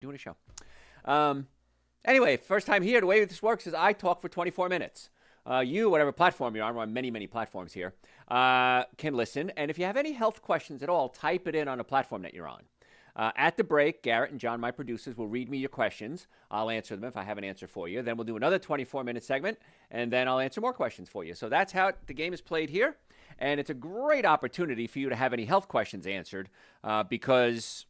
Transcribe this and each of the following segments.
doing a show. Um, anyway, first time here. The way this works is I talk for 24 minutes. You, whatever platform you're on, we're on many, many platforms here, can listen. And if you have any health questions at all, type it in on a platform that you're on. At the break, Garrett and John, my producers, will read me your questions. I'll answer them if I have an answer for you. Then we'll do another 24-minute segment, and then I'll answer more questions for you. So that's how the game is played here. And it's a great opportunity for you to have any health questions answered because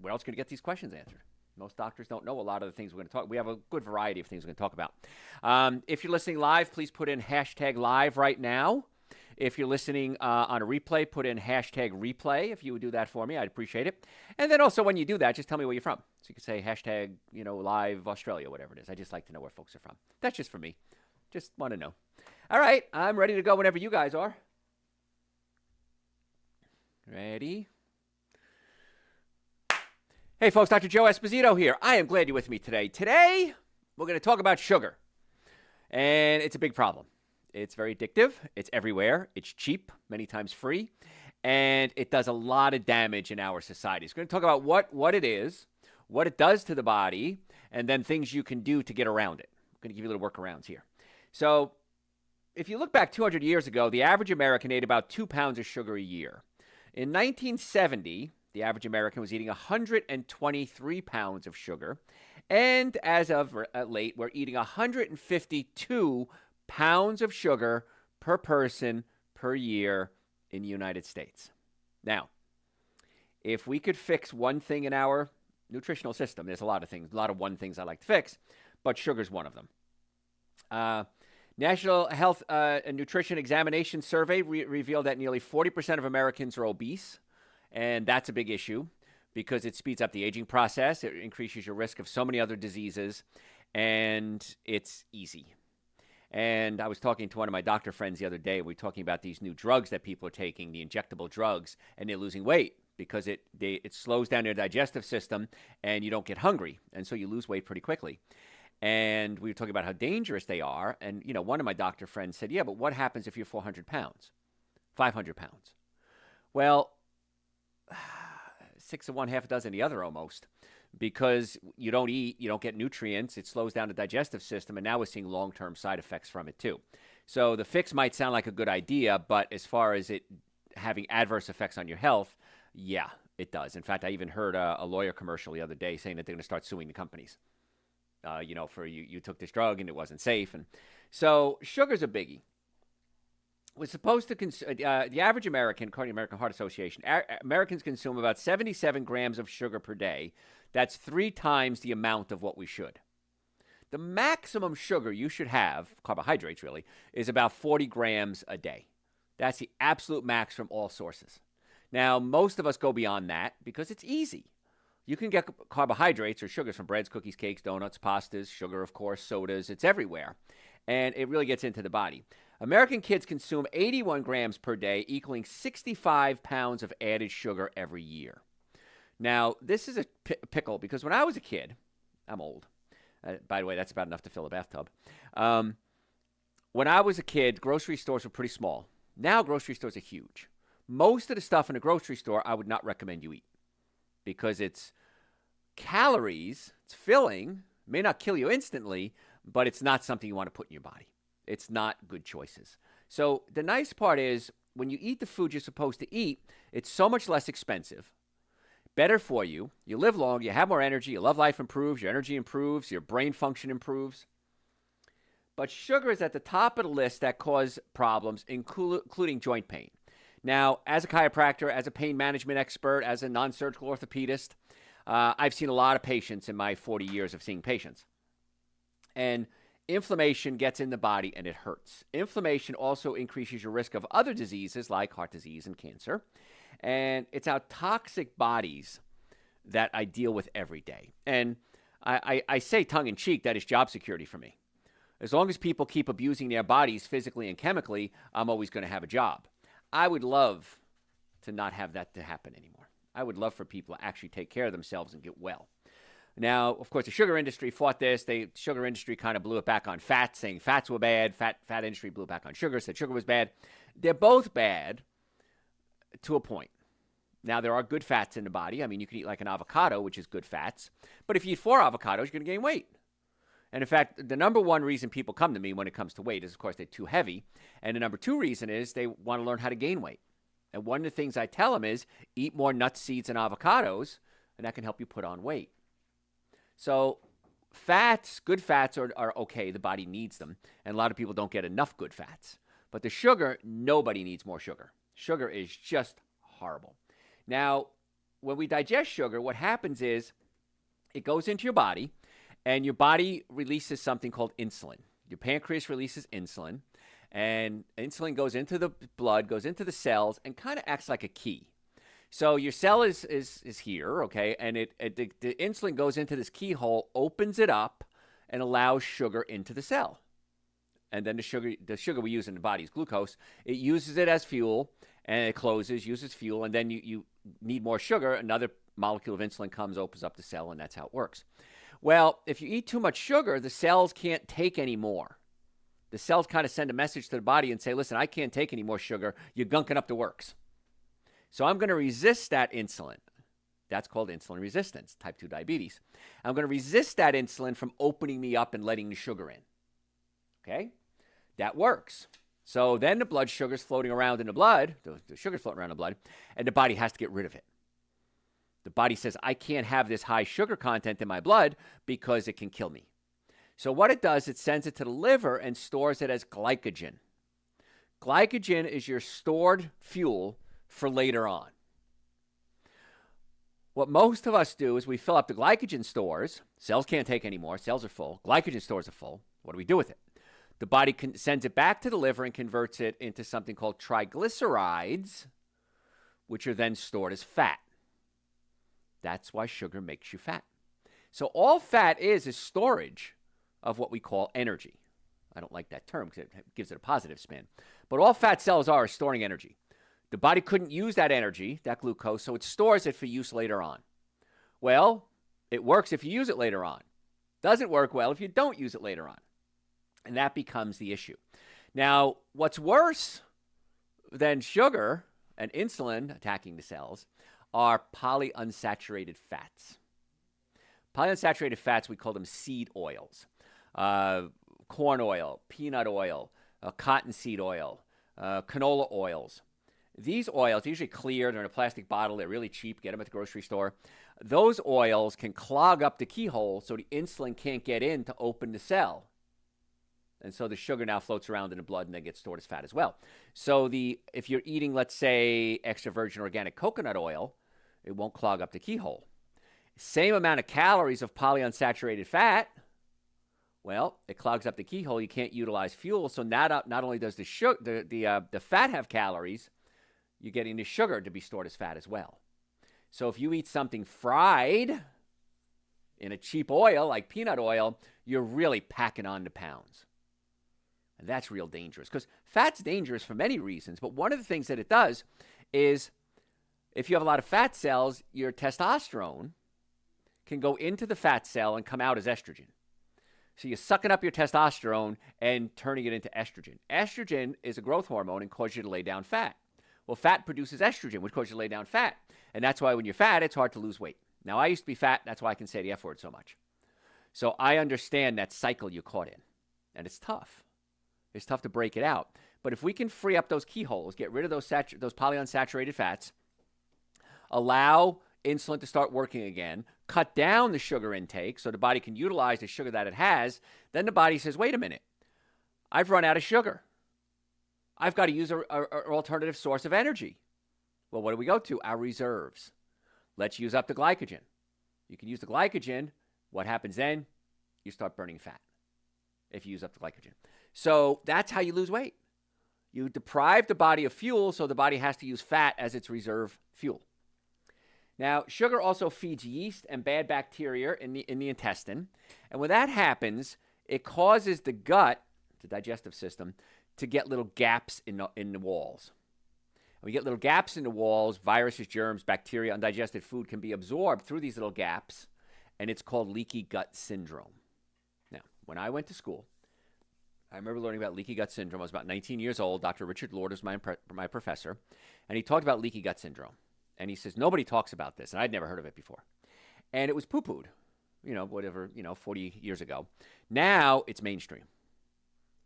where else can you get these questions answered? Most doctors don't know a lot of the things we're going to talk. We have a good variety of things we're going to talk about. If you're listening live, please put in hashtag live right now. If you're listening on a replay, put in hashtag replay. If you would do that for me, I'd appreciate it. And then also when you do that, just tell me where you're from. So you can say hashtag, live Australia, whatever it is. I just like to know where folks are from. That's just for me. Just want to know. All right, I'm ready to go whenever you guys are. Ready? Hey, folks, Dr. Joe Esposito here. I am glad you're with me today. Today, we're going to talk about sugar. And it's a big problem. It's very addictive. It's everywhere. It's cheap, many times free. And it does a lot of damage in our society. So we're going to talk about what it is, what it does to the body, and then things you can do to get around it. I'm going to give you a little workarounds here. So if you look back 200 years ago, the average American ate about 2 pounds of sugar a year. In 1970, the average American was eating 123 pounds of sugar. And as of late, we're eating 152 pounds of sugar per person per year in the United States. Now, if we could fix one thing in our nutritional system, there's a lot of things, a lot of things I like to fix, but sugar's one of them. National Health and Nutrition Examination Survey revealed that nearly 40% of Americans are obese, and that's a big issue because it speeds up the aging process. It increases your risk of so many other diseases, and it's easy. And I was talking to one of my doctor friends the other day. We were talking about these new drugs that people are taking, the injectable drugs, and they're losing weight because it slows down their digestive system, and you don't get hungry, and so you lose weight pretty quickly. And we were talking about how dangerous they are. And, one of my doctor friends said, yeah, but what happens if you're 400 pounds, 500 pounds? Well, 6 of one, half a dozen of the other almost, because you don't eat, you don't get nutrients, it slows down the digestive system, and now we're seeing long-term side effects from it too. So the fix might sound like a good idea, but as far as it having adverse effects on your health, yeah, it does. In fact, I even heard a lawyer commercial the other day saying that they're going to start suing the companies. For you took this drug and it wasn't safe. And so sugar's a biggie. We're supposed to the average American, according to the American Heart Association, Americans consume about 77 grams of sugar per day. That's 3 times the amount of what we should. The maximum sugar you should have, carbohydrates really, is about 40 grams a day. That's the absolute max from all sources. Now, most of us go beyond that because it's easy. You can get carbohydrates or sugars from breads, cookies, cakes, donuts, pastas, sugar, of course, sodas. It's everywhere. And it really gets into the body. American kids consume 81 grams per day, equaling 65 pounds of added sugar every year. Now, this is a pickle because when I was a kid, I'm old. By the way, that's about enough to fill a bathtub. When I was a kid, grocery stores were pretty small. Now grocery stores are huge. Most of the stuff in a grocery store I would not recommend you eat because it's calories, it's filling, may not kill you instantly, but it's not something you want to put in your body. It's not good choices. So the nice part is when you eat the food you're supposed to eat, it's so much less expensive, better for you, you live long, you have more energy, your love life improves, your energy improves, your brain function improves. But sugar is at the top of the list that cause problems, including joint pain. Now, as a chiropractor, as a pain management expert, as a non-surgical orthopedist, I've seen a lot of patients in my 40 years of seeing patients. And inflammation gets in the body and it hurts. Inflammation also increases your risk of other diseases like heart disease and cancer. And it's our toxic bodies that I deal with every day. And I say tongue-in-cheek, that is job security for me. As long as people keep abusing their bodies physically and chemically, I'm always going to have a job. I would love to not have that to happen anymore. I would love for people to actually take care of themselves and get well. Now, of course, the sugar industry fought this. The sugar industry kind of blew it back on fat, saying fats were bad. Fat industry blew it back on sugar, said sugar was bad. They're both bad to a point. Now, there are good fats in the body. I mean, you can eat like an avocado, which is good fats. But if you eat 4 avocados, you're going to gain weight. And in fact, the number one reason people come to me when it comes to weight is, of course, they're too heavy. And the number 2 reason is they want to learn how to gain weight. And one of the things I tell them is eat more nuts, seeds, and avocados, and that can help you put on weight. So fats, good fats are okay. The body needs them. And a lot of people don't get enough good fats. But the sugar, nobody needs more sugar. Sugar is just horrible. Now, when we digest sugar, what happens is it goes into your body, and your body releases something called insulin. Your pancreas releases insulin, and insulin goes into the blood, goes into the cells, and kind of acts like a key. So your cell is here, okay, and the insulin goes into this keyhole, opens it up, and allows sugar into the cell. And then the sugar we use in the body is glucose. It uses it as fuel, and it closes, uses fuel, and then you need more sugar. Another molecule of insulin comes, opens up the cell, and that's how it works. Well, if you eat too much sugar, the cells can't take any more. The cells kind of send a message to the body and say, listen, I can't take any more sugar. You're gunking up the works. So I'm going to resist that insulin. That's called insulin resistance, type 2 diabetes. I'm going to resist that insulin from opening me up and letting the sugar in. Okay? That works. So then the blood sugar's floating around in the blood, the sugar's floating around in the blood, and the body has to get rid of it. The body says, I can't have this high sugar content in my blood because it can kill me. So what it does, it sends it to the liver and stores it as glycogen. Glycogen is your stored fuel for later on. What most of us do is we fill up the glycogen stores. Cells can't take any more. Cells are full. Glycogen stores are full. What do we do with it? The body sends it back to the liver and converts it into something called triglycerides, which are then stored as fat. That's why sugar makes you fat. So all fat is storage of what we call energy. I don't like that term because it gives it a positive spin. But all fat cells are storing energy. The body couldn't use that energy, that glucose, so it stores it for use later on. Well, it works if you use it later on. Doesn't work well if you don't use it later on. And that becomes the issue. Now, what's worse than sugar and insulin attacking the cells are polyunsaturated fats. Polyunsaturated fats, we call them seed oils. Corn oil, peanut oil, cottonseed oil, canola oils. These oils, usually clear, they're in a plastic bottle, they're really cheap, get them at the grocery store. Those oils can clog up the keyhole so the insulin can't get in to open the cell. And so the sugar now floats around in the blood and then gets stored as fat as well. So if you're eating, let's say, extra virgin organic coconut oil, it won't clog up the keyhole. Same amount of calories of polyunsaturated fat, well, it clogs up the keyhole. You can't utilize fuel. So not only does the fat have calories, you're getting the sugar to be stored as fat as well. So if you eat something fried in a cheap oil like peanut oil, you're really packing on the pounds. And that's real dangerous because fat's dangerous for many reasons. But one of the things that it does is if you have a lot of fat cells, your testosterone can go into the fat cell and come out as estrogen. So you're sucking up your testosterone and turning it into estrogen. Estrogen is a growth hormone and causes you to lay down fat. Well, fat produces estrogen, which causes you to lay down fat. And that's why when you're fat, it's hard to lose weight. Now, I used to be fat. That's why I can say the F word so much. So I understand that cycle you're caught in. And it's tough. It's tough to break it out. But if we can free up those keyholes, get rid of those polyunsaturated fats, allow insulin to start working again, cut down the sugar intake so the body can utilize the sugar that it has, then the body says, wait a minute, I've run out of sugar. I've got to use an alternative source of energy. Well, what do we go to? Our reserves. Let's use up the glycogen. You can use the glycogen. What happens then? You start burning fat if you use up the glycogen. So that's how you lose weight. You deprive the body of fuel, so the body has to use fat as its reserve fuel. Now, sugar also feeds yeast and bad bacteria in the intestine. And when that happens, it causes the gut, the digestive system, to get little gaps in the walls. And we get little gaps in the walls, viruses, germs, bacteria, undigested food can be absorbed through these little gaps, and it's called leaky gut syndrome. Now, when I went to school, I remember learning about leaky gut syndrome. I was about 19 years old. Dr. Richard Lord was my professor, and he talked about leaky gut syndrome. And he says, nobody talks about this. And I'd never heard of it before. And it was poo-pooed, 40 years ago. Now it's mainstream.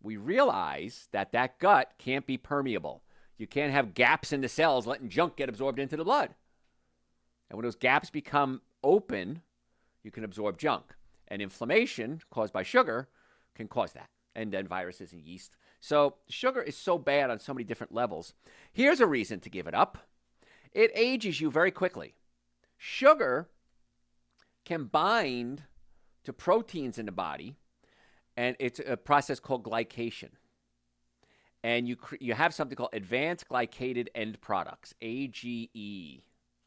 We realize that gut can't be permeable. You can't have gaps in the cells letting junk get absorbed into the blood. And when those gaps become open, you can absorb junk. And inflammation caused by sugar can cause that. And then viruses and yeast. So sugar is so bad on so many different levels. Here's a reason to give it up. It ages you very quickly. Sugar can bind to proteins in the body, and it's a process called glycation. And you have something called advanced glycated end products, AGE.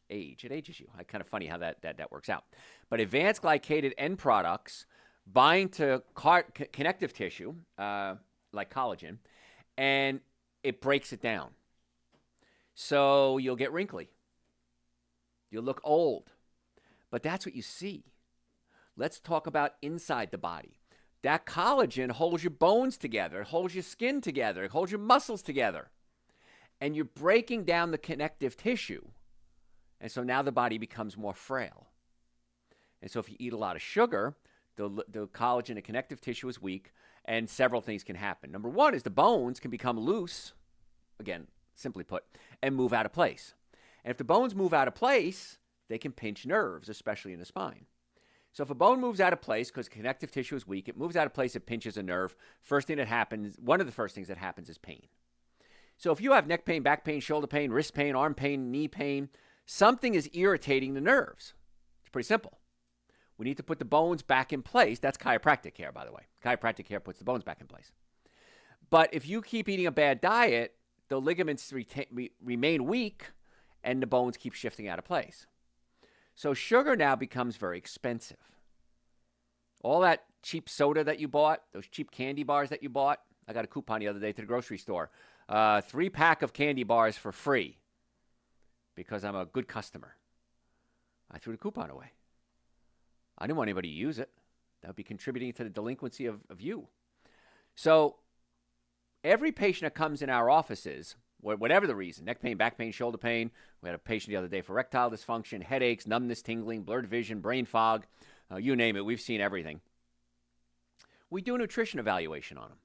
It ages you. Kind of funny how that works out. But advanced glycated end products bind to connective tissue, like collagen, and it breaks it down. So you'll get wrinkly. You'll look old. But that's what you see. Let's talk about inside the body. That collagen holds your bones together. It holds your skin together. It holds your muscles together. And you're breaking down the connective tissue. And so now the body becomes more frail. And so if you eat a lot of sugar, the collagen and connective tissue is weak, and several things can happen. Number one is the bones can become loose, again, simply put, and move out of place. And if the bones move out of place, they can pinch nerves, especially in the spine. So if a bone moves out of place because connective tissue is weak, it moves out of place, it pinches a nerve. One of the first things that happens is pain. So if you have neck pain, back pain, shoulder pain, wrist pain, arm pain, knee pain, something is irritating the nerves. It's pretty simple. We need to put the bones back in place. That's chiropractic care, by the way. Chiropractic care puts the bones back in place. But if you keep eating a bad diet, the ligaments remain weak and the bones keep shifting out of place. So sugar now becomes very expensive. All that cheap soda that you bought, those cheap candy bars that you bought, I got a coupon the other day to the grocery store. 3-pack of candy bars for free because I'm a good customer. I threw the coupon away. I didn't want anybody to use it. That would be contributing to the delinquency of you. So every patient that comes in our offices, whatever the reason, neck pain, back pain, shoulder pain, we had a patient the other day for erectile dysfunction, headaches, numbness, tingling, blurred vision, brain fog, you name it. We've seen everything. We do a nutrition evaluation on them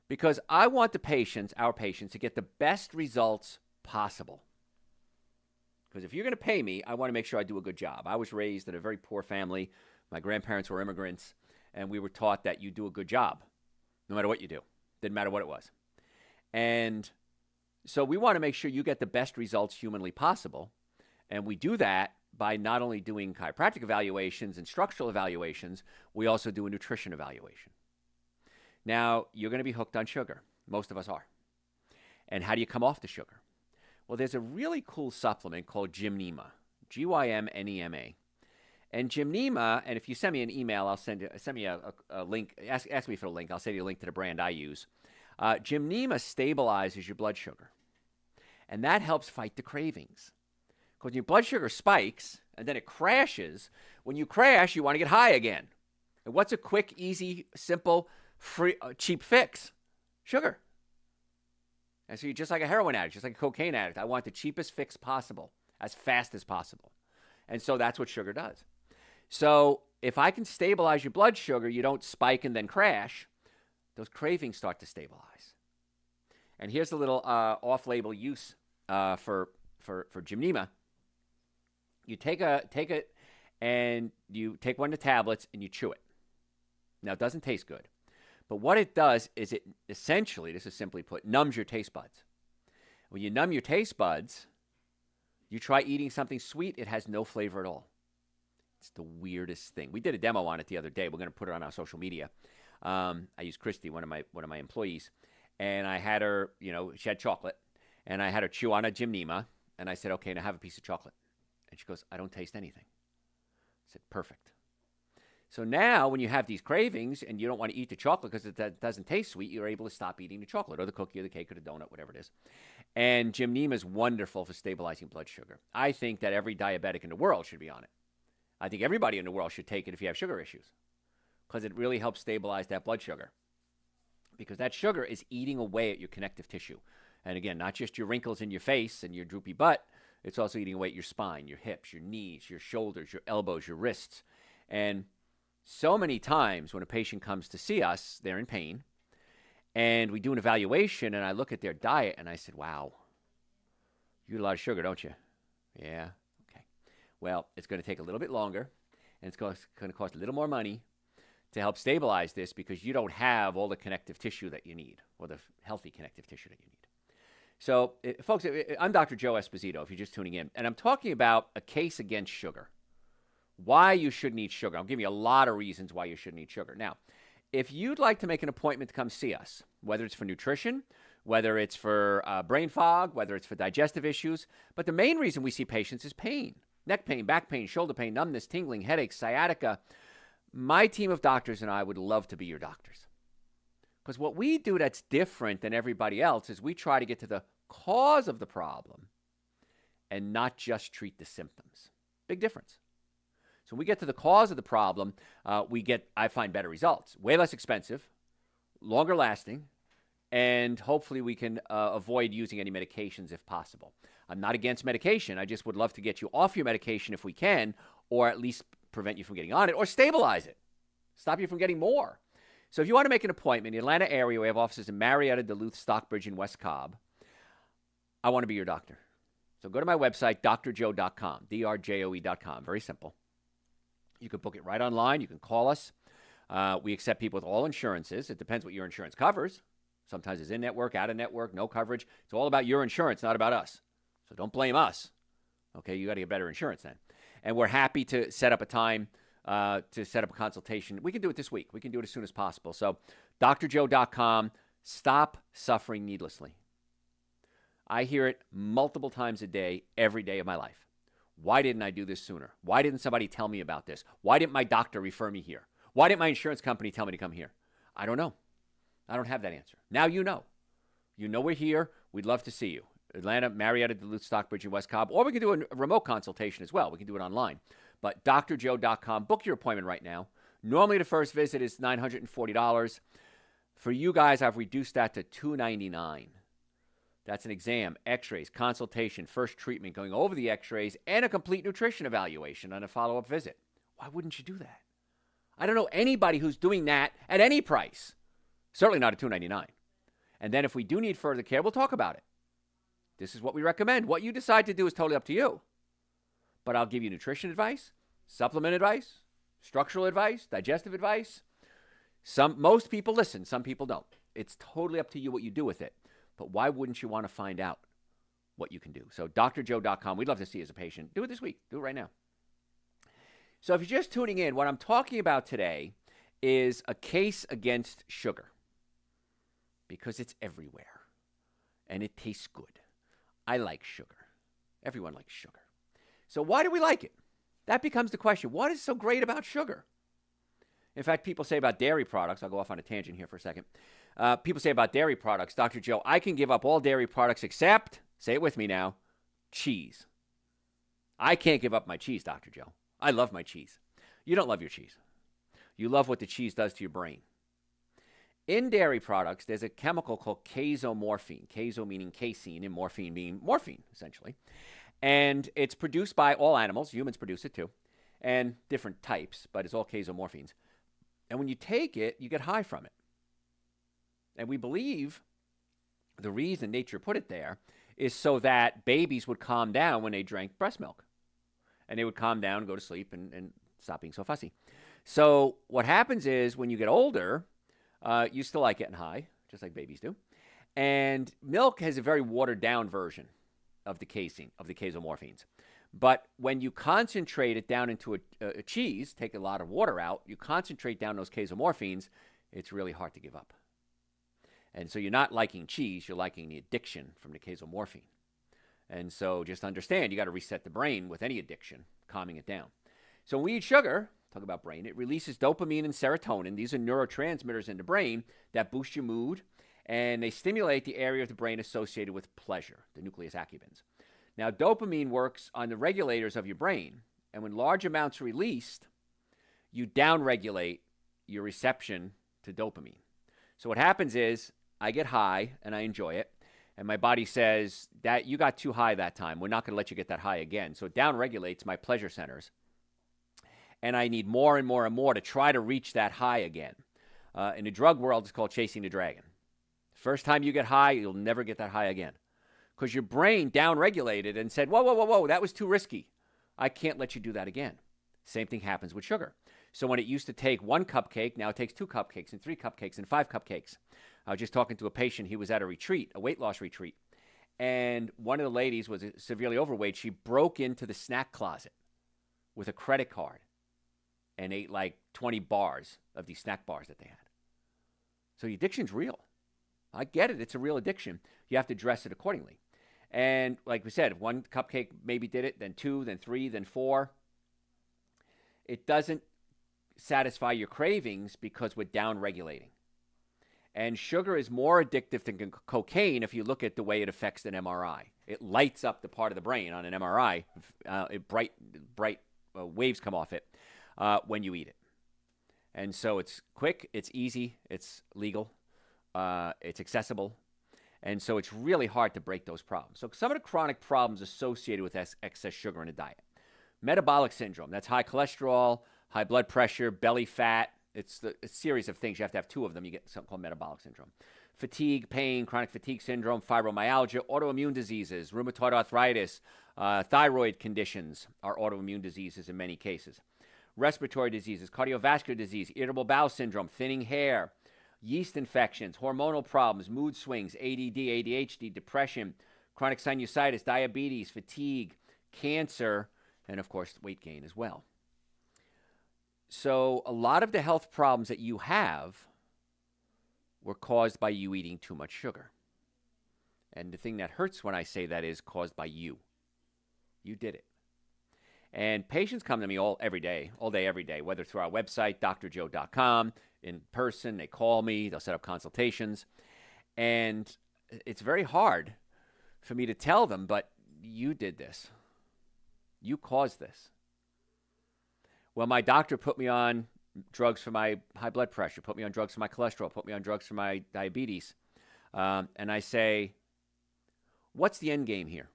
because I want our patients, to get the best results possible. Because if you're going to pay me, I want to make sure I do a good job. I was raised in a very poor family. My grandparents were immigrants, and we were taught that you do a good job no matter what you do. Didn't matter what it was. And so we want to make sure you get the best results humanly possible. And we do that by not only doing chiropractic evaluations and structural evaluations, we also do a nutrition evaluation. Now, you're going to be hooked on sugar. Most of us are. And how do you come off the sugar? Well, there's a really cool supplement called Gymnema, Gymnema. And Gymnema, and if you send me an email, I'll send me a link. Ask me for a link. I'll send you a link to the brand I use. Gymnema stabilizes your blood sugar. And that helps fight the cravings. Because when your blood sugar spikes and then it crashes, when you crash, you want to get high again. And what's a quick, easy, simple, free, cheap fix? Sugar. And so you're just like a heroin addict, just like a cocaine addict. I want the cheapest fix possible, as fast as possible. And so that's what sugar does. So if I can stabilize your blood sugar, you don't spike and then crash, those cravings start to stabilize. And here's a little off-label use for Gymnema. You take it and you take one of the tablets and you chew it. Now, it doesn't taste good. But what it does is it essentially, this is simply put, numbs your taste buds. When you numb your taste buds, you try eating something sweet, it has no flavor at all. It's the weirdest thing. We did a demo on it the other day. We're going to put it on our social media. I used Christy, one of my employees, and I had her, she had chocolate, and I had her chew on a Gymnema, and I said, okay, now have a piece of chocolate. And she goes, I don't taste anything. I said, perfect. So now when you have these cravings and you don't want to eat the chocolate because it doesn't taste sweet, you're able to stop eating the chocolate or the cookie or the cake or the donut, whatever it is. And Gymnema is wonderful for stabilizing blood sugar. I think that every diabetic in the world should be on it. I think everybody in the world should take it if you have sugar issues because it really helps stabilize that blood sugar because that sugar is eating away at your connective tissue. And again, not just your wrinkles in your face and your droopy butt It's also eating away at your spine, your hips, your knees, your shoulders, your elbows, your wrists. And so many times when a patient comes to see us, they're in pain, and we do an evaluation, and I look at their diet, and I said, wow, you eat a lot of sugar, don't you? Yeah. Okay. Well, it's going to take a little bit longer, and it's going to cost a little more money to help stabilize this because you don't have all the connective tissue that you need, or the healthy connective tissue that you need. So, folks, I'm Dr. Joe Esposito, if you're just tuning in, and I'm talking about a case against sugar. Why you shouldn't eat sugar. I'll give you a lot of reasons why you shouldn't eat sugar. Now, if you'd like to make an appointment to come see us, whether it's for nutrition, whether it's for brain fog, whether it's for digestive issues, but the main reason we see patients is pain. Neck pain, back pain, shoulder pain, numbness, tingling, headaches, sciatica. My team of doctors and I would love to be your doctors. Because what we do that's different than everybody else is we try to get to the cause of the problem and not just treat the symptoms. Big difference. So when we get to the cause of the problem, I find better results. Way less expensive, longer lasting, and hopefully we can avoid using any medications if possible. I'm not against medication. I just would love to get you off your medication if we can, or at least prevent you from getting on it, or stabilize it, stop you from getting more. So if you want to make an appointment in the Atlanta area, we have offices in Marietta, Duluth, Stockbridge, and West Cobb. I want to be your doctor. So go to my website, drjoe.com, drjoe.com. Very simple. You can book it right online. You can call us. We accept people with all insurances. It depends what your insurance covers. Sometimes it's in-network, out-of-network, no coverage. It's all about your insurance, not about us. So don't blame us. Okay, you got to get better insurance then. And we're happy to set up a time to set up a consultation. We can do it this week. We can do it as soon as possible. So drjoe.com. Stop suffering needlessly. I hear it multiple times a day, every day of my life. Why didn't I do this sooner? Why didn't somebody tell me about this? Why didn't my doctor refer me here? Why didn't my insurance company tell me to come here? I don't know. I don't have that answer. Now you know. You know we're here. We'd love to see you. Atlanta, Marietta, Duluth, Stockbridge, and West Cobb. Or we can do a remote consultation as well. We can do it online. But drjoe.com. Book your appointment right now. Normally the first visit is $940. For you guys, I've reduced that to $299. That's an exam, x-rays, consultation, first treatment, going over the x-rays, and a complete nutrition evaluation on a follow-up visit. Why wouldn't you do that? I don't know anybody who's doing that at any price. Certainly not at $299. And then if we do need further care, we'll talk about it. This is what we recommend. What you decide to do is totally up to you. But I'll give you nutrition advice, supplement advice, structural advice, digestive advice. Most people listen, some people don't. It's totally up to you what you do with it. But why wouldn't you want to find out what you can do? So drjoe.com. We'd love to see you as a patient. Do it this week. Do it right now. So if you're just tuning in, what I'm talking about today is a case against sugar because it's everywhere and it tastes good. I like sugar. Everyone likes sugar. So why do we like it? That becomes the question. What is so great about sugar? In fact, people say about dairy products, I'll go off on a tangent here for a second. People say about dairy products, Dr. Joe, I can give up all dairy products except, say it with me now, cheese. I can't give up my cheese, Dr. Joe. I love my cheese. You don't love your cheese. You love what the cheese does to your brain. In dairy products, there's a chemical called casomorphine. Caso meaning casein and morphine being morphine, essentially. And it's produced by all animals. Humans produce it too. And different types, but it's all casomorphines. And when you take it, you get high from it. And we believe the reason nature put it there is so that babies would calm down when they drank breast milk. And they would calm down and go to sleep and stop being so fussy. So what happens is when you get older, you still like getting high, just like babies do. And milk has a very watered down version of the casein, of the casomorphines. But when you concentrate it down into a cheese, take a lot of water out, you concentrate down those casomorphines, it's really hard to give up. And so you're not liking cheese, you're liking the addiction from the casomorphine. And so just understand, you got to reset the brain with any addiction, calming it down. So when we eat sugar, talk about brain, it releases dopamine and serotonin. These are neurotransmitters in the brain that boost your mood, and they stimulate the area of the brain associated with pleasure, the nucleus accumbens. Now, dopamine works on the regulators of your brain, and when large amounts are released, you downregulate your reception to dopamine. So what happens is I get high and I enjoy it, And my body says that you got too high that time. We're not going to let you get that high again. So it down regulates my pleasure centers. And I need more and more and more to try to reach that high again. In the drug world, it's called chasing the dragon. First time you get high, you'll never get that high again. Because your brain down regulated and said, whoa, whoa, whoa, whoa, that was too risky. I can't let you do that again. Same thing happens with sugar. So when it used to take 1 cupcake, now it takes 2 cupcakes and 3 cupcakes and 5 cupcakes. I was just talking to a patient. He was at a retreat, a weight loss retreat. And one of the ladies was severely overweight. She broke into the snack closet with a credit card and ate like 20 bars of these snack bars that they had. So the addiction's real. I get it. It's a real addiction. You have to address it accordingly. And like we said, if 1 cupcake maybe did it, then 2, then 3, then 4. It doesn't satisfy your cravings because we're down regulating. And sugar is more addictive than cocaine if you look at the way it affects an MRI. It lights up the part of the brain on an MRI. Bright waves come off it when you eat it. And so it's quick, it's easy, it's legal, it's accessible. And so it's really hard to break those problems. So some of the chronic problems associated with excess sugar in a diet. Metabolic syndrome, that's high cholesterol, high blood pressure, belly fat. It's a series of things. You have to have 2 of them. You get something called metabolic syndrome. Fatigue, pain, chronic fatigue syndrome, fibromyalgia, autoimmune diseases, rheumatoid arthritis, thyroid conditions are autoimmune diseases in many cases. Respiratory diseases, cardiovascular disease, irritable bowel syndrome, thinning hair, yeast infections, hormonal problems, mood swings, ADD, ADHD, depression, chronic sinusitis, diabetes, fatigue, cancer, and of course, weight gain as well. So a lot of the health problems that you have were caused by you eating too much sugar. And the thing that hurts when I say that is caused by you. You did it. And patients come to me every day, every day, whether through our website, drjoe.com, in person, they call me, they'll set up consultations. And it's very hard for me to tell them, but you did this. You caused this. Well, my doctor put me on drugs for my high blood pressure, put me on drugs for my cholesterol, put me on drugs for my diabetes. And I say, what's the end game here?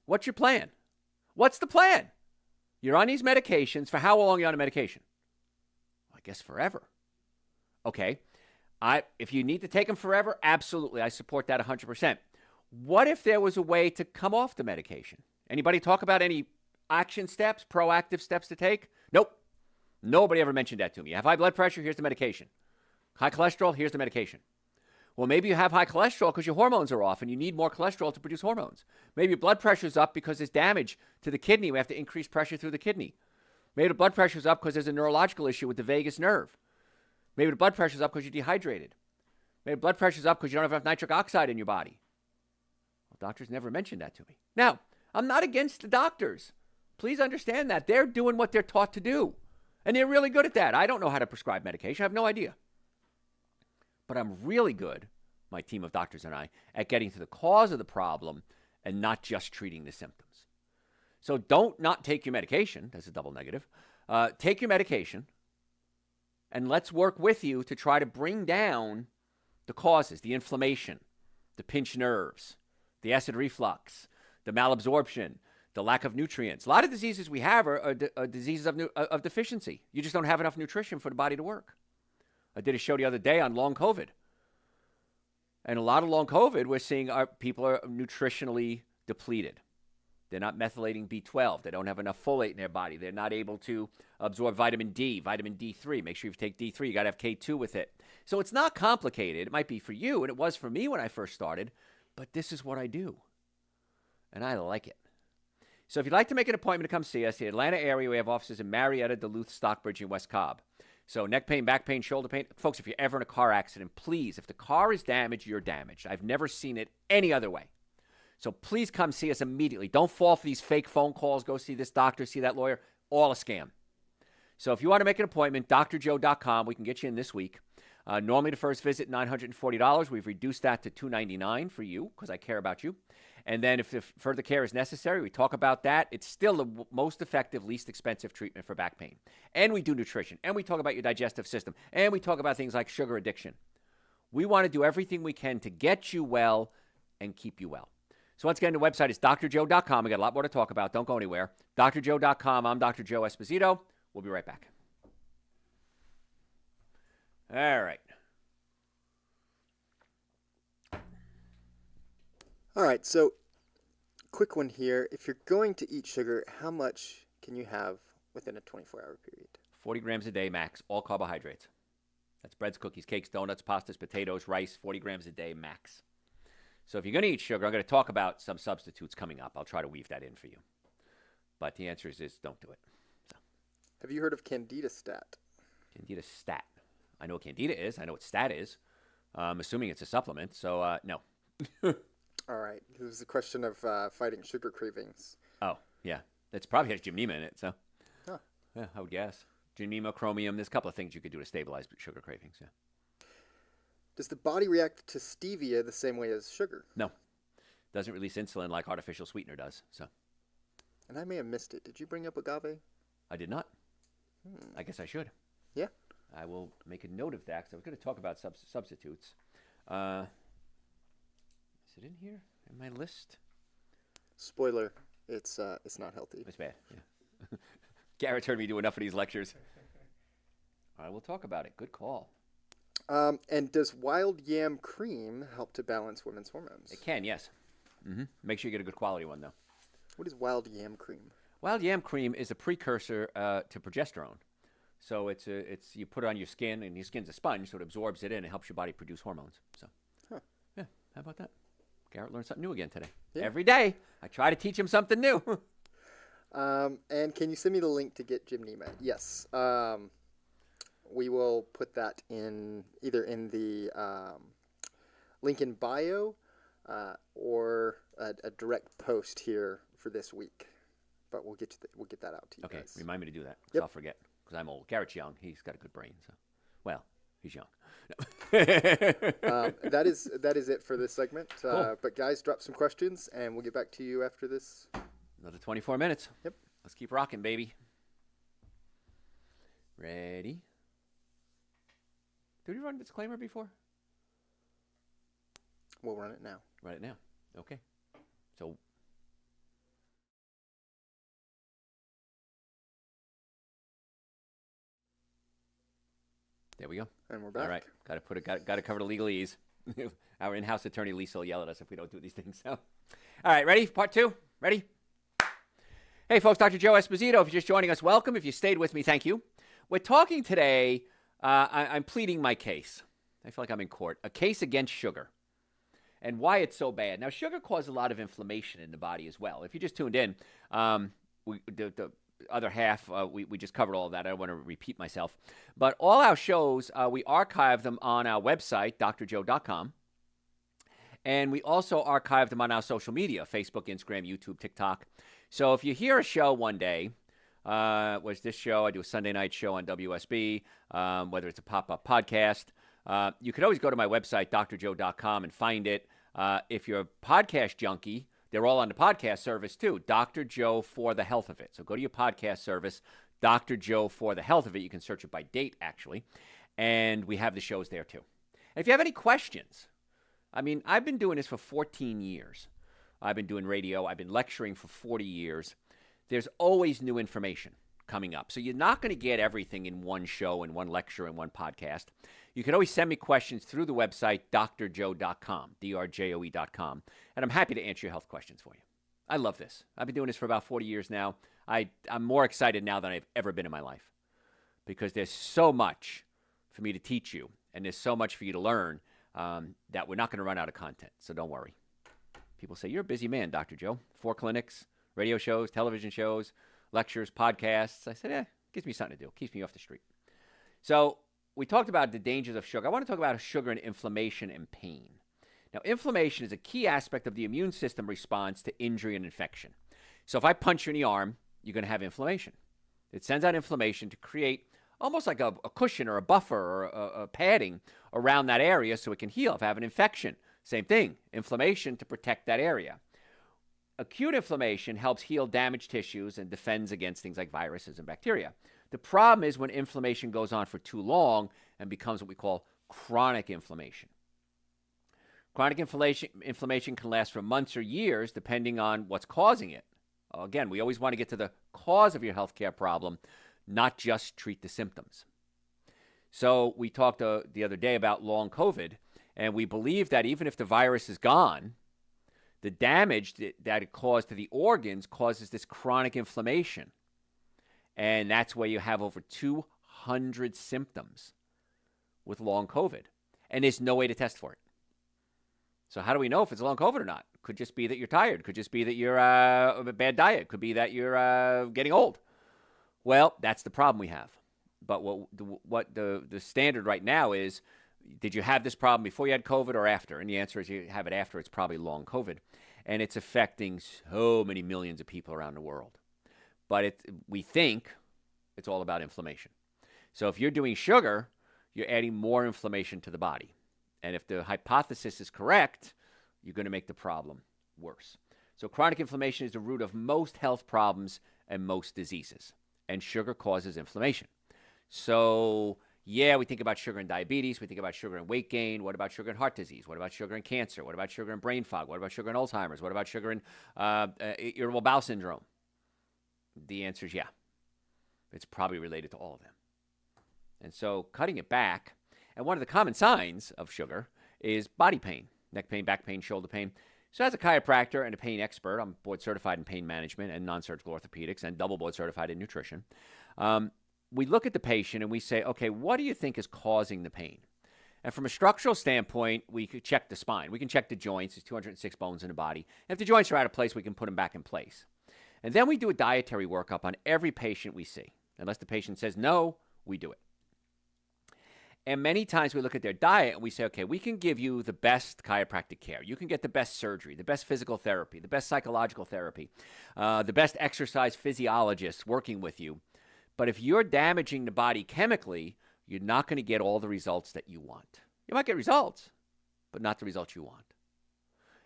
What's your plan? What's the plan? You're on these medications. For how long are you on a medication? I guess forever. Okay. If you need to take them forever, absolutely. I support that 100%. What if there was a way to come off the medication? Anybody talk about any action steps, proactive steps to take? Nope. Nobody ever mentioned that to me. You have high blood pressure, here's the medication. High cholesterol, here's the medication. Well, maybe you have high cholesterol because your hormones are off and you need more cholesterol to produce hormones. Maybe your blood pressure's up because there's damage to the kidney. We have to increase pressure through the kidney. Maybe the blood pressure's up because there's a neurological issue with the vagus nerve. Maybe the blood pressure's up because you're dehydrated. Maybe the blood pressure's up because you don't have enough nitric oxide in your body. Well, doctors never mentioned that to me. Now, I'm not against the doctors. Please understand that. They're doing what they're taught to do. And they're really good at that. I don't know how to prescribe medication. I have no idea. But I'm really good, my team of doctors and I, at getting to the cause of the problem and not just treating the symptoms. So don't not take your medication. That's a double negative. Take your medication and let's work with you to try to bring down the causes, the inflammation, the pinched nerves, the acid reflux, the malabsorption, the lack of nutrients. A lot of diseases we have are diseases of deficiency. You just don't have enough nutrition for the body to work. I did a show the other day on long COVID. And a lot of long COVID, we're seeing our people are nutritionally depleted. They're not methylating B12. They don't have enough folate in their body. They're not able to absorb vitamin D, vitamin D3. Make sure you take D3. You got to have K2 with it. So it's not complicated. It might be for you, and it was for me when I first started, but this is what I do. And I like it. So if you'd like to make an appointment to come see us, the Atlanta area, we have offices in Marietta, Duluth, Stockbridge, and West Cobb. So neck pain, back pain, shoulder pain. Folks, if you're ever in a car accident, please, if the car is damaged, you're damaged. I've never seen it any other way. So please come see us immediately. Don't fall for these fake phone calls. Go see this doctor, see that lawyer. All a scam. So if you want to make an appointment, drjoe.com. We can get you in this week. Normally the first visit, $940. We've reduced that to $299 for you because I care about you. And then if further care is necessary, we talk about that. It's still the most effective, least expensive treatment for back pain. And we do nutrition. And we talk about your digestive system. And we talk about things like sugar addiction. We want to do everything we can to get you well, and keep you well. So once again, the website is drjoe.com. We got a lot more to talk about. Don't go anywhere. drjoe.com. I'm Dr. Joe Esposito. We'll be right back. All right. All right, so quick one here. If you're going to eat sugar, how much can you have within a 24-hour period? 40 grams a day max, all carbohydrates. That's breads, cookies, cakes, donuts, pastas, potatoes, rice, 40 grams a day max. So if you're going to eat sugar, I'm going to talk about some substitutes coming up. I'll try to weave that in for you. But the answer is don't do it. So. Have you heard of Candida Stat? Candida Stat. I know what Candida is. I know what Stat is. I'm assuming it's a supplement, so no. All right. This is a question of fighting sugar cravings. Oh, yeah. It's probably has gymnema in it, so. Huh. Yeah, I would guess. Gymnema, chromium, there's a couple of things you could do to stabilize sugar cravings, yeah. Does the body react to stevia the same way as sugar? No. Doesn't release insulin like artificial sweetener does, so. And I may have missed it. Did you bring up agave? I did not. I guess I should. Yeah. I will make a note of that because I was going to talk about substitutes. Is it in here in my list? Spoiler, it's not healthy. It's bad. Yeah. Garrett's heard me do enough of these lectures. All right, we'll talk about it. Good call. And does wild yam cream help to balance women's hormones? It can, yes. Make sure you get a good quality one, though. What is wild yam cream? Wild yam cream is a precursor to progesterone. So it's you put it on your skin, and your skin's a sponge, so it absorbs it in and helps your body produce hormones. So, yeah, how about that? Garrett learned something new again today. Yeah. Every day, I try to teach him something new. And can you send me the link to get Gymnema? Yes. We will put that in either in the link in bio or a direct post here for this week. But we'll get that out to you guys. Remind me to do that because Yep. I'll forget. Because I'm old. Garrett's young. He's got a good brain. So, well, he's young. That is it for this segment. Cool. But guys, drop some questions, and we'll get back to you after this. Another 24 minutes. Yep. Let's keep rocking, baby. Ready? Did we run a disclaimer before? We'll run it now. Run it now. Okay. So. There we go. And we're back. All right. Got to cover the legalese. Our in-house attorney Lisa will yell at us if we don't do these things. So. All right. Ready? Part 2? Ready? Hey, folks. Dr. Joe Esposito. If you're just joining us, welcome. If you stayed with me, thank you. We're talking today. I'm pleading my case. I feel like I'm in court. A case against sugar and why it's so bad. Now, sugar causes a lot of inflammation in the body as well. If you just tuned in, the other half, we just covered all of that. I don't want to repeat myself. But all our shows, we archive them on our website, drjoe.com. And we also archive them on our social media, Facebook, Instagram, YouTube, TikTok. So if you hear a show one day, was this show, I do a Sunday night show on WSB, whether it's a pop-up podcast, you could always go to my website, drjoe.com, and find it. If you're a podcast junkie, they're all on the podcast service too, Dr. Joe for the Health of It. So go to your podcast service, Dr. Joe for the Health of It. You can search it by date, actually. And we have the shows there too. And if you have any questions, I mean, I've been doing this for 14 years. I've been doing radio. I've been lecturing for 40 years. There's always new information coming up. So you're not going to get everything in one show and one lecture and one podcast. You can always send me questions through the website, drjoe.com, drjoe.com, and I'm happy to answer your health questions for you. I love this. I've been doing this for about 40 years now. I'm more excited now than I've ever been in my life because there's so much for me to teach you, and there's so much for you to learn that we're not going to run out of content, so don't worry. People say, you're a busy man, Dr. Joe. 4 clinics, radio shows, television shows, lectures, podcasts. I said, gives me something to do. Keeps me off the street. So we talked about the dangers of sugar. I want to talk about sugar and inflammation and pain. Now, inflammation is a key aspect of the immune system response to injury and infection. So if I punch you in the arm, you're going to have inflammation. It sends out inflammation to create almost like a cushion or a buffer or a padding around that area so it can heal. If I have an infection, same thing, inflammation to protect that area. Acute inflammation helps heal damaged tissues and defends against things like viruses and bacteria. The problem is when inflammation goes on for too long and becomes what we call chronic inflammation. Chronic inflammation can last for months or years depending on what's causing it. Again, we always want to get to the cause of your healthcare problem, not just treat the symptoms. So we talked the other day about long COVID, and we believe that even if the virus is gone, the damage that it caused to the organs causes this chronic inflammation. And that's where you have over 200 symptoms with long COVID. And there's no way to test for it. So how do we know if it's long COVID or not? Could just be that you're tired. Could just be that you're a bad diet. Could be that you're getting old. Well, that's the problem we have. But what the standard right now is, did you have this problem before you had COVID or after? And the answer is you have it after. It's probably long COVID. And it's affecting so many millions of people around the world. But we think it's all about inflammation. So if you're doing sugar, you're adding more inflammation to the body. And if the hypothesis is correct, you're going to make the problem worse. So chronic inflammation is the root of most health problems and most diseases. And sugar causes inflammation. So, yeah, we think about sugar and diabetes. We think about sugar and weight gain. What about sugar and heart disease? What about sugar and cancer? What about sugar and brain fog? What about sugar and Alzheimer's? What about sugar and irritable bowel syndrome? The answer is yeah. It's probably related to all of them. And so cutting it back, and one of the common signs of sugar is body pain, neck pain, back pain, shoulder pain. So as a chiropractor and a pain expert, I'm board certified in pain management and non-surgical orthopedics and double board certified in nutrition. We look at the patient and we say, okay, what do you think is causing the pain? And from a structural standpoint, we could check the spine. We can check the joints. There's 206 bones in the body. And if the joints are out of place, we can put them back in place. And then we do a dietary workup on every patient we see. Unless the patient says no, we do it. And many times we look at their diet and we say, okay, we can give you the best chiropractic care. You can get the best surgery, the best physical therapy, the best psychological therapy, the best exercise physiologists working with you. But if you're damaging the body chemically, you're not going to get all the results that you want. You might get results, but not the results you want.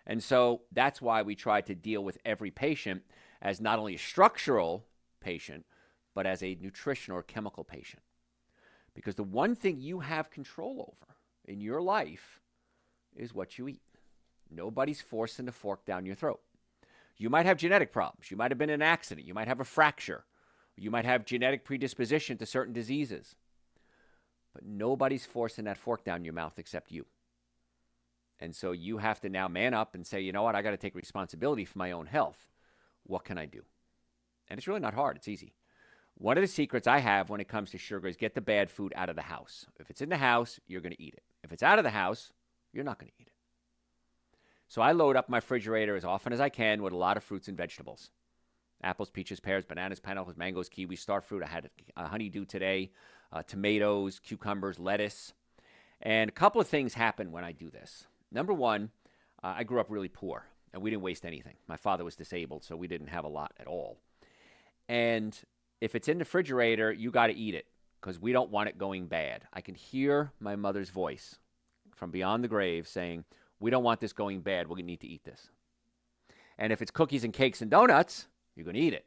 And so that's why we try to deal with every patient as not only a structural patient, but as a nutrition or chemical patient. Because the one thing you have control over in your life is what you eat. Nobody's forcing the fork down your throat. You might have genetic problems. You might have been in an accident. You might have a fracture. You might have genetic predisposition to certain diseases. But nobody's forcing that fork down your mouth except you. And so you have to now man up and say, you know what, I got to take responsibility for my own health. What can I do? And it's really not hard. It's easy. One of the secrets I have when it comes to sugar is get the bad food out of the house. If it's in the house, you're going to eat it. If it's out of the house, you're not going to eat it. So I load up my refrigerator as often as I can with a lot of fruits and vegetables. Apples, peaches, pears, bananas, pineapples, mangoes, kiwis, star fruit. I had a honeydew today, tomatoes, cucumbers, lettuce. And a couple of things happen when I do this. Number one, I grew up really poor, and we didn't waste anything. My father was disabled, so we didn't have a lot at all. And if it's in the refrigerator, you got to eat it because we don't want it going bad. I can hear my mother's voice from beyond the grave saying, we don't want this going bad. We're going to need to eat this. And if it's cookies and cakes and donuts, you're going to eat it.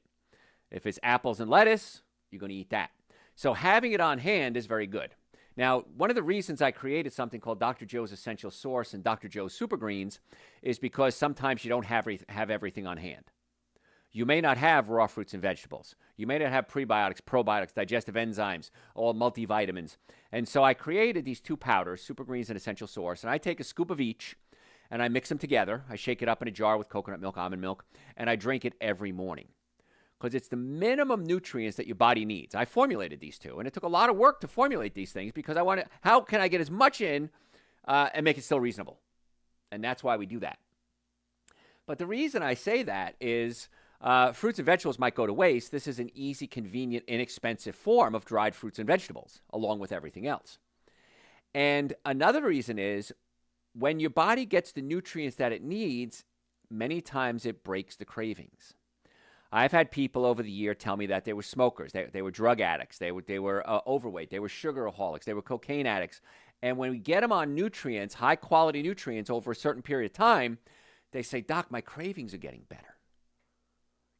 If it's apples and lettuce, you're going to eat that. So having it on hand is very good. Now, one of the reasons I created something called Dr. Joe's Essential Source and Dr. Joe's Super Greens is because sometimes you don't have everything on hand. You may not have raw fruits and vegetables. You may not have prebiotics, probiotics, digestive enzymes, all multivitamins. And so I created these two powders, Super Greens and Essential Source, and I take a scoop of each, and I mix them together. I shake it up in a jar with coconut milk, almond milk, and I drink it every morning because it's the minimum nutrients that your body needs. I formulated these two, and it took a lot of work to formulate these things because I wanted, how can I get as much in and make it still reasonable? And that's why we do that. But the reason I say that is fruits and vegetables might go to waste. This is an easy, convenient, inexpensive form of dried fruits and vegetables, along with everything else. And another reason is when your body gets the nutrients that it needs, many times it breaks the cravings. I've had people over the year tell me that they were smokers, they were drug addicts, they were overweight, they were sugaraholics, they were cocaine addicts. And when we get them on nutrients, high-quality nutrients over a certain period of time, they say, Doc, my cravings are getting better.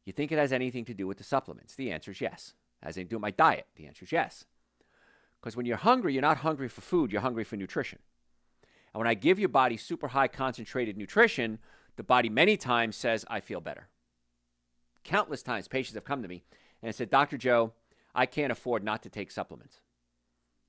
You think it has anything to do with the supplements? The answer is yes. Has anything to do with my diet? The answer is yes. Because when you're hungry, you're not hungry for food, you're hungry for nutrition. And when I give your body super high concentrated nutrition, the body many times says, I feel better. Countless times, patients have come to me and said, Dr. Joe, I can't afford not to take supplements.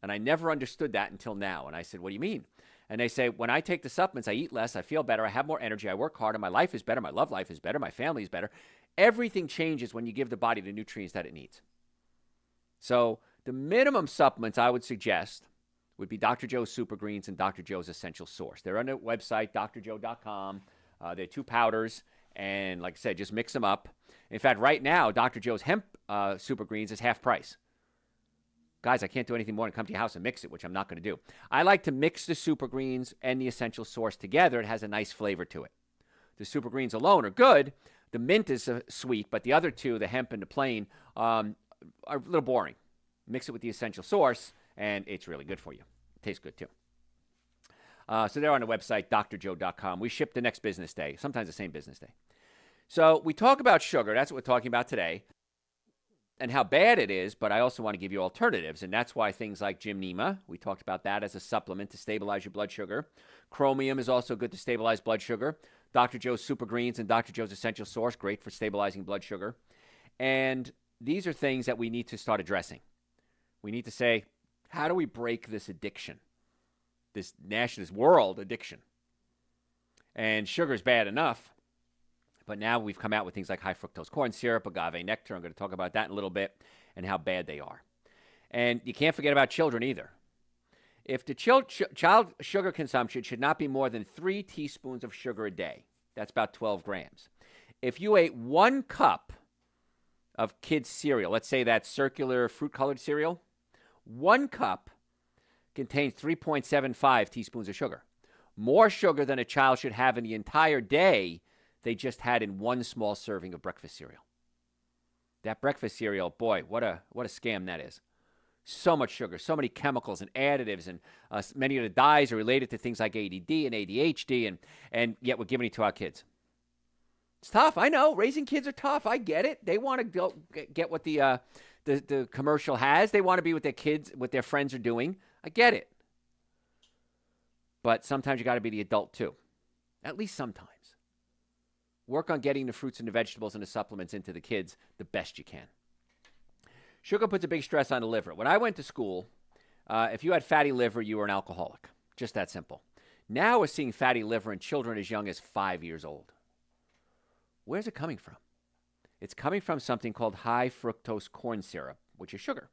And I never understood that until now. And I said, what do you mean? And they say, when I take the supplements, I eat less, I feel better, I have more energy, I work harder, my life is better, my love life is better, my family is better. Everything changes when you give the body the nutrients that it needs. So the minimum supplements I would suggest would be Dr. Joe's Super Greens and Dr. Joe's Essential Source. They're on the website, drjoe.com. They're 2 powders, and like I said, just mix them up. In fact, right now, Dr. Joe's Hemp Super Greens is half price. Guys, I can't do anything more than come to your house and mix it, which I'm not going to do. I like to mix the Super Greens and the Essential Source together. It has a nice flavor to it. The Super Greens alone are good. The mint is sweet, but the other two, the hemp and the plain, are a little boring. Mix it with the Essential Source, and it's really good for you. It tastes good, too. So they're on the website, drjoe.com. We ship the next business day, sometimes the same business day. So we talk about sugar. That's what we're talking about today, and how bad it is, but I also want to give you alternatives, and that's why things like Gymnema, we talked about that as a supplement to stabilize your blood sugar. Chromium is also good to stabilize blood sugar. Dr. Joe's Super Greens and Dr. Joe's Essential Source, great for stabilizing blood sugar. And these are things that we need to start addressing. We need to say, how do we break this addiction, this world addiction? And sugar is bad enough, but now we've come out with things like high fructose corn syrup, agave nectar. I'm going to talk about that in a little bit and how bad they are. And you can't forget about children either. If the child sugar consumption should not be more than 3 teaspoons of sugar a day, that's about 12 grams. If you ate 1 cup of kids' cereal, let's say that circular fruit-colored cereal, 1 cup contains 3.75 teaspoons of sugar. More sugar than a child should have in the entire day they just had in 1 small serving of breakfast cereal. That breakfast cereal, boy, what a scam that is. So much sugar, so many chemicals and additives, and many of the dyes are related to things like ADD and ADHD, and yet we're giving it to our kids. It's tough, I know. Raising kids are tough. I get it. They want to go get what the commercial has. They want to be with their kids, what their friends are doing. I get it. But sometimes you got to be the adult too. At least sometimes. Work on getting the fruits and the vegetables and the supplements into the kids the best you can. Sugar puts a big stress on the liver. When I went to school, if you had fatty liver, you were an alcoholic. Just that simple. Now we're seeing fatty liver in children as young as 5 years old. Where's it coming from? It's coming from something called high fructose corn syrup, which is sugar.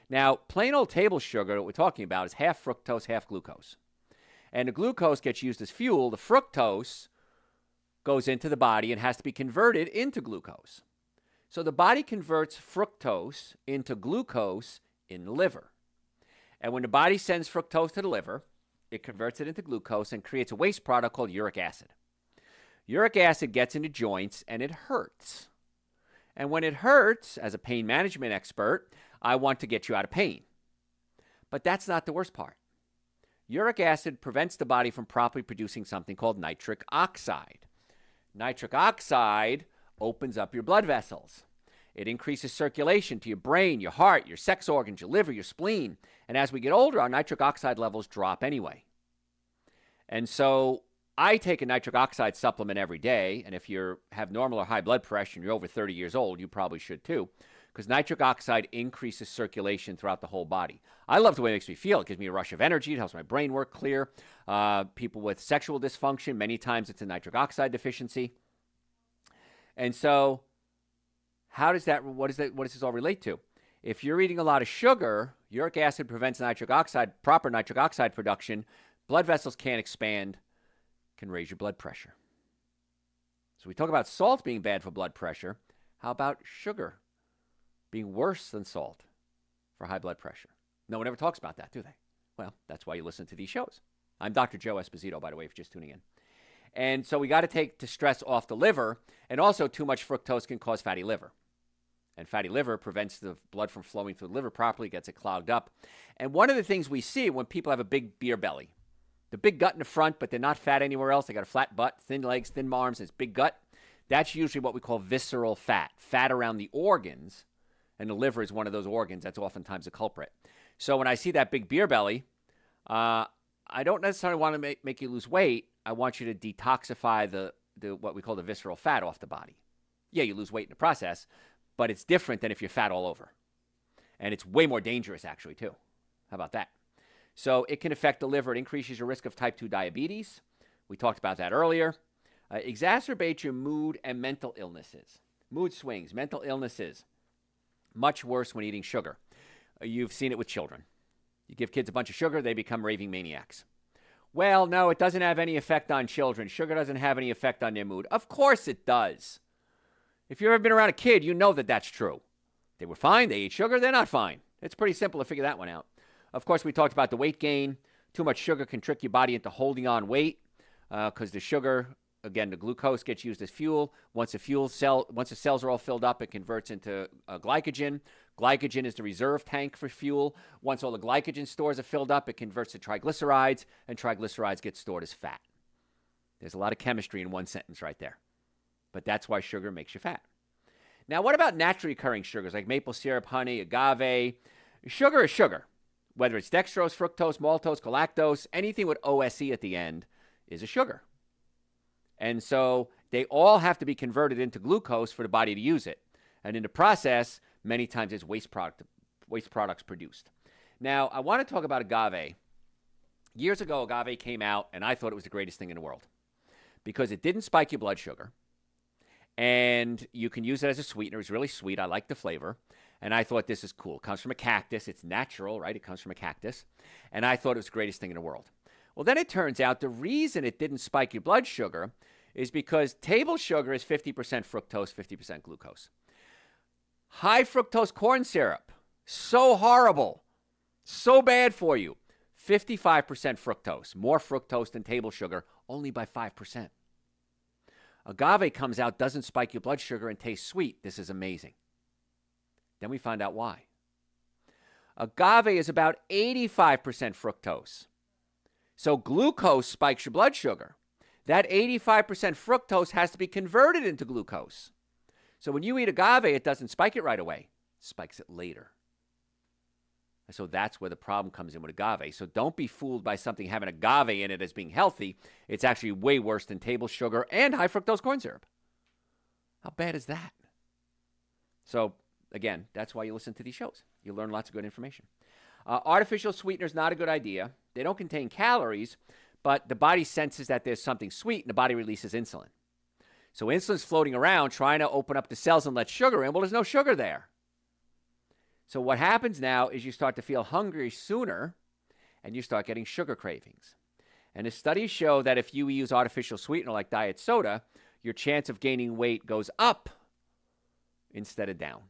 Now, plain old table sugar that we're talking about is half fructose, half glucose. And the glucose gets used as fuel. The fructose goes into the body and has to be converted into glucose. So the body converts fructose into glucose in the liver. And when the body sends fructose to the liver, it converts it into glucose and creates a waste product called uric acid. Uric acid gets into joints and it hurts. And when it hurts, as a pain management expert, I want to get you out of pain. But that's not the worst part. Uric acid prevents the body from properly producing something called nitric oxide. Nitric oxide opens up your blood vessels. It increases circulation to your brain, your heart, your sex organs, your liver, your spleen. And as we get older, our nitric oxide levels drop anyway. And so I take a nitric oxide supplement every day. And if you have normal or high blood pressure and you're over 30 years old, you probably should too, because nitric oxide increases circulation throughout the whole body. I love the way it makes me feel. It gives me a rush of energy. It helps my brain work clear. People with sexual dysfunction, many times it's a nitric oxide deficiency. And so what does this all relate to? If you're eating a lot of sugar, uric acid prevents proper nitric oxide production. Blood vessels can't expand, can raise your blood pressure. So we talk about salt being bad for blood pressure. How about sugar being worse than salt for high blood pressure? No one ever talks about that, do they? Well, that's why you listen to these shows. I'm Dr. Joe Esposito, by the way, if you're just tuning in. And so we got to take the stress off the liver, and also too much fructose can cause fatty liver. And fatty liver prevents the blood from flowing through the liver properly, gets it clogged up. And one of the things we see when people have a big beer belly, the big gut in the front, but they're not fat anywhere else, they got a flat butt, thin legs, thin arms, and it's big gut, that's usually what we call visceral fat, fat around the organs, and the liver is one of those organs that's oftentimes a culprit. So when I see that big beer belly, I don't necessarily want to make you lose weight. I want you to detoxify the what we call the visceral fat off the body. Yeah, you lose weight in the process, but it's different than if you're fat all over. And it's way more dangerous, actually, too. How about that? So it can affect the liver. It increases your risk of type 2 diabetes. We talked about that earlier. Exacerbates your mood and mental illnesses. Mood swings, mental illnesses. Much worse when eating sugar. You've seen it with children. You give kids a bunch of sugar, they become raving maniacs. Well, no, it doesn't have any effect on children. Sugar doesn't have any effect on their mood. Of course it does. If you've ever been around a kid, you know that that's true. They were fine. They ate sugar. They're not fine. It's pretty simple to figure that one out. Of course, we talked about the weight gain. Too much sugar can trick your body into holding on weight because the sugar, again, the glucose gets used as fuel. Once the cells are all filled up, it converts into glycogen. Glycogen is the reserve tank for fuel. Once all the glycogen stores are filled up, it converts to triglycerides, and triglycerides get stored as fat. There's a lot of chemistry in one sentence right there. But that's why sugar makes you fat. Now, what about naturally occurring sugars like maple syrup, honey, agave? Sugar is sugar. Whether it's dextrose, fructose, maltose, galactose, anything with OSE at the end is a sugar. And so they all have to be converted into glucose for the body to use it. And in the process, many times there's waste products produced. Now, I want to talk about agave. Years ago, agave came out, and I thought it was the greatest thing in the world because it didn't spike your blood sugar. And you can use it as a sweetener. It's really sweet. I like the flavor. And I thought this is cool. It comes from a cactus. It's natural, right? It comes from a cactus. And I thought it was the greatest thing in the world. Well, then it turns out the reason it didn't spike your blood sugar is because table sugar is 50% fructose, 50% glucose. High fructose corn syrup, so horrible, so bad for you. 55% fructose, more fructose than table sugar, only by 5%. Agave comes out, doesn't spike your blood sugar, and tastes sweet. This is amazing. Then we find out why. Agave is about 85% fructose. So glucose spikes your blood sugar. That 85% fructose has to be converted into glucose. So when you eat agave, it doesn't spike it right away. It spikes it later. And so that's where the problem comes in with agave. So don't be fooled by something having agave in it as being healthy. It's actually way worse than table sugar and high fructose corn syrup. How bad is that? So again, that's why you listen to these shows. You learn lots of good information. Artificial sweetener is not a good idea. They don't contain calories, but the body senses that there's something sweet and the body releases insulin. So insulin's floating around trying to open up the cells and let sugar in. Well, there's no sugar there. So what happens now is you start to feel hungry sooner and you start getting sugar cravings. And the studies show that if you use artificial sweetener like diet soda, your chance of gaining weight goes up instead of down.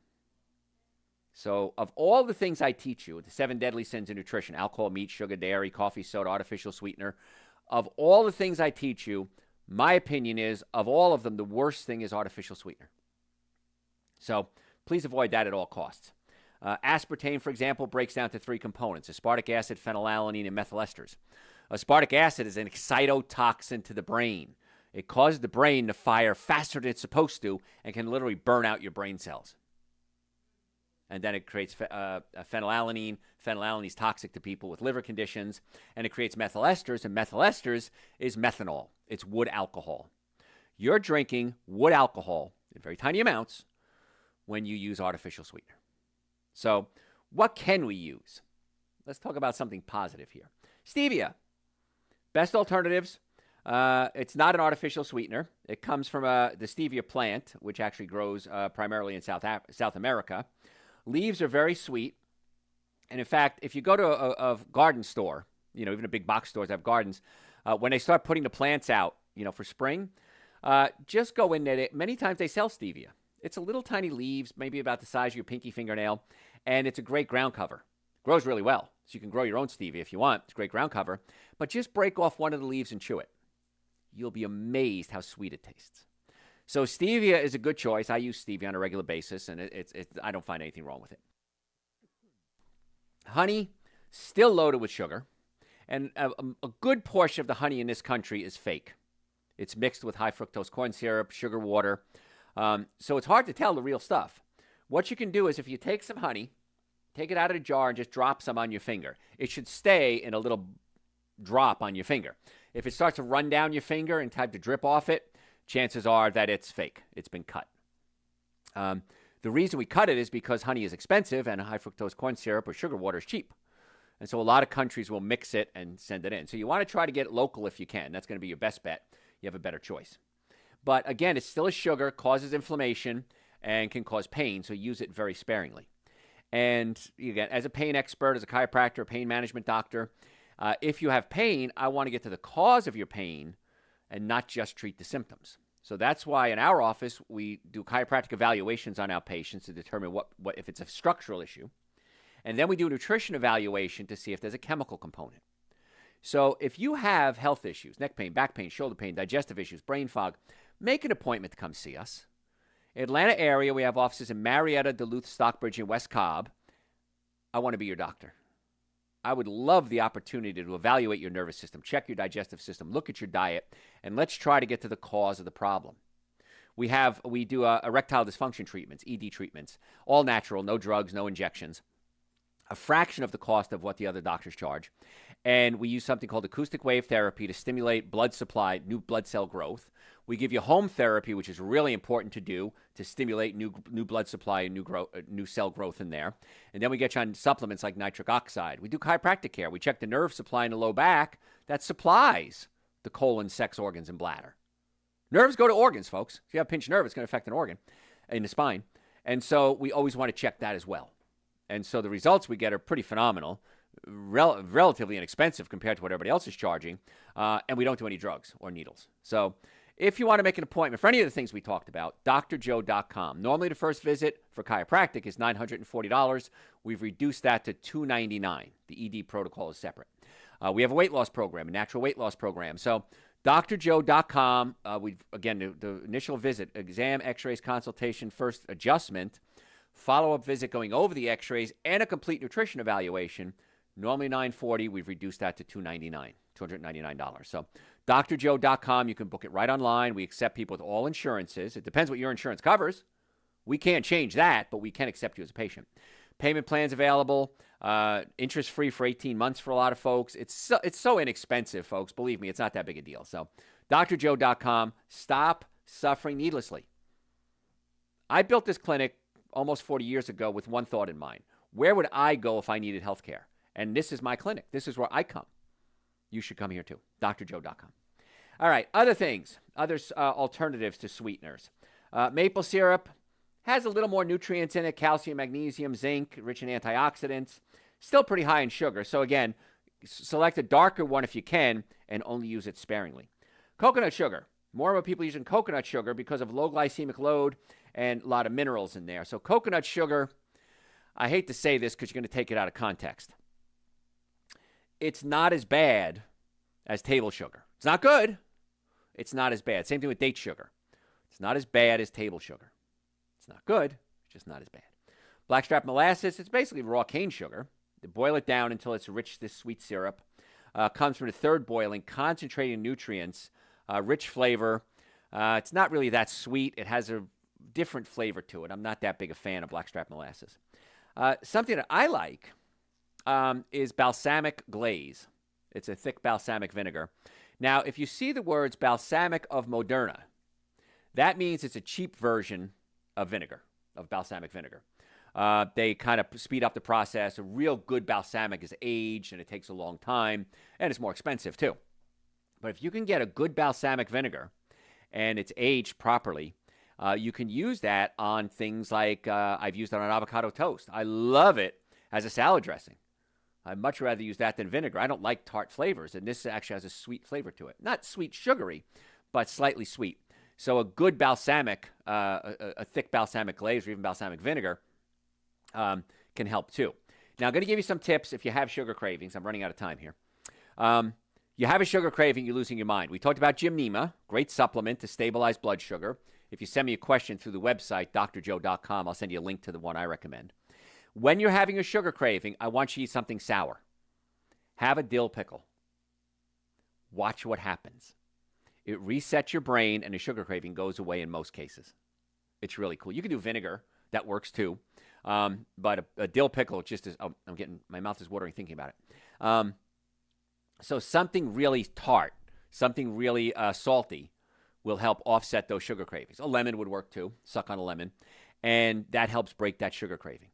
So of all the things I teach you, the 7 deadly sins in nutrition, alcohol, meat, sugar, dairy, coffee, soda, artificial sweetener, of all the things I teach you, my opinion is, of all of them, the worst thing is artificial sweetener. So please avoid that at all costs. Aspartame, for example, breaks down to 3 components: aspartic acid, phenylalanine, and methyl esters. Aspartic acid is an excitotoxin to the brain. It causes the brain to fire faster than it's supposed to and can literally burn out your brain cells. And then it creates phenylalanine. Phenylalanine is toxic to people with liver conditions. And it creates methyl esters, and methyl esters is methanol. It's wood alcohol. You're drinking wood alcohol in very tiny amounts when you use artificial sweetener. So what can we use? Let's talk about something positive here. Stevia. Best alternatives. It's not an artificial sweetener. It comes from the stevia plant, which actually grows primarily in South America. Leaves are very sweet. And in fact, if you go to a garden store, even the big box stores have gardens, when they start putting the plants out, for spring, just go in there. Many times they sell stevia. It's a little tiny leaves, maybe about the size of your pinky fingernail, and it's a great ground cover. Grows really well, so you can grow your own stevia if you want. It's a great ground cover. But just break off one of the leaves and chew it. You'll be amazed how sweet it tastes. So stevia is a good choice. I use stevia on a regular basis, and I don't find anything wrong with it. Honey, still loaded with sugar, and a good portion of the honey in this country is fake. It's mixed with high fructose corn syrup, sugar water, so it's hard to tell the real stuff. What you can do is if you take some honey, take it out of the jar and just drop some on your finger. It should stay in a little drop on your finger. If it starts to run down your finger and type to drip off it, chances are that it's fake. It's been cut. The reason we cut it is because honey is expensive and high fructose corn syrup or sugar water is cheap. And so a lot of countries will mix it and send it in. So you want to try to get it local if you can. That's going to be your best bet. You have a better choice. But again, it's still a sugar, causes inflammation, and can cause pain. So use it very sparingly. And again, as a pain expert, as a chiropractor, a pain management doctor, if you have pain, I want to get to the cause of your pain and not just treat the symptoms. So that's why in our office, we do chiropractic evaluations on our patients to determine what if it's a structural issue. And then we do a nutrition evaluation to see if there's a chemical component. So if you have health issues, neck pain, back pain, shoulder pain, digestive issues, brain fog, make an appointment to come see us. Atlanta area, we have offices in Marietta, Duluth, Stockbridge, and West Cobb. I want to be your doctor. I would love the opportunity to evaluate your nervous system, check your digestive system, look at your diet, and let's try to get to the cause of the problem. We do erectile dysfunction treatments, ED treatments, all natural, no drugs, no injections, a fraction of the cost of what the other doctors charge. And we use something called acoustic wave therapy to stimulate blood supply, new blood cell growth. We give you home therapy, which is really important to do to stimulate new blood supply and new cell growth in there. And then we get you on supplements like nitric oxide. We do chiropractic care. We check the nerve supply in the low back that supplies the colon, sex organs, and bladder. Nerves go to organs, folks. If you have a pinched nerve, it's going to affect an organ in the spine. And so we always want to check that as well. And so the results we get are pretty phenomenal, relatively inexpensive compared to what everybody else is charging, and we don't do any drugs or needles. So if you want to make an appointment for any of the things we talked about, drjoe.com. Normally the first visit for chiropractic is $940. We've reduced that to $299. The ED protocol is separate. We have a weight loss program, a natural weight loss program. So drjoe.com, the initial visit, exam, x-rays, consultation, first adjustment, follow-up visit going over the x-rays, and a complete nutrition evaluation. Normally $940, we've reduced that to $299. So drjoe.com, you can book it right online. We accept people with all insurances. It depends what your insurance covers. We can't change that, but we can accept you as a patient. Payment plans available, interest-free for 18 months for a lot of folks. It's so inexpensive, folks. Believe me, it's not that big a deal. So drjoe.com, stop suffering needlessly. I built this clinic almost 40 years ago with one thought in mind. Where would I go if I needed health care? And this is my clinic. This is where I come. You should come here too. drjoe.com. All right, other things, alternatives to sweeteners. Maple syrup has a little more nutrients in it, calcium, magnesium, zinc, rich in antioxidants. Still pretty high in sugar. So again, select a darker one if you can and only use it sparingly. Coconut sugar. More and more people using coconut sugar because of low glycemic load and a lot of minerals in there. So coconut sugar, I hate to say this because you're going to take it out of context. It's not as bad as table sugar. It's not good. It's not as bad. Same thing with date sugar. It's not as bad as table sugar. It's not good. It's just not as bad. Blackstrap molasses, it's basically raw cane sugar. They boil it down until it's rich, this sweet syrup. Comes from the third boiling, concentrating nutrients, rich flavor. It's not really that sweet. It has a different flavor to it. I'm not that big a fan of blackstrap molasses. Something that I like is balsamic glaze. It's a thick balsamic vinegar. Now, if you see the words balsamic of Moderna, that means it's a cheap version of vinegar, of balsamic vinegar. They kind of speed up the process. A real good balsamic is aged, and it takes a long time, and it's more expensive too. But if you can get a good balsamic vinegar, and it's aged properly, you can use that on things like, I've used it on avocado toast. I love it as a salad dressing. I'd much rather use that than vinegar. I don't like tart flavors, and this actually has a sweet flavor to it. Not sweet sugary, but slightly sweet. So a good balsamic, a thick balsamic glaze or even balsamic vinegar can help too. Now, I'm going to give you some tips if you have sugar cravings. I'm running out of time here. You have a sugar craving, you're losing your mind. We talked about Gymnema, great supplement to stabilize blood sugar. If you send me a question through the website, drjoe.com, I'll send you a link to the one I recommend. When you're having a sugar craving, I want you to eat something sour. Have a dill pickle. Watch what happens. It resets your brain, and the sugar craving goes away in most cases. It's really cool. You can do vinegar. That works too. But a dill pickle just is, my mouth is watering thinking about it. So something really tart, something really salty will help offset those sugar cravings. A lemon would work too. Suck on a lemon. And that helps break that sugar craving.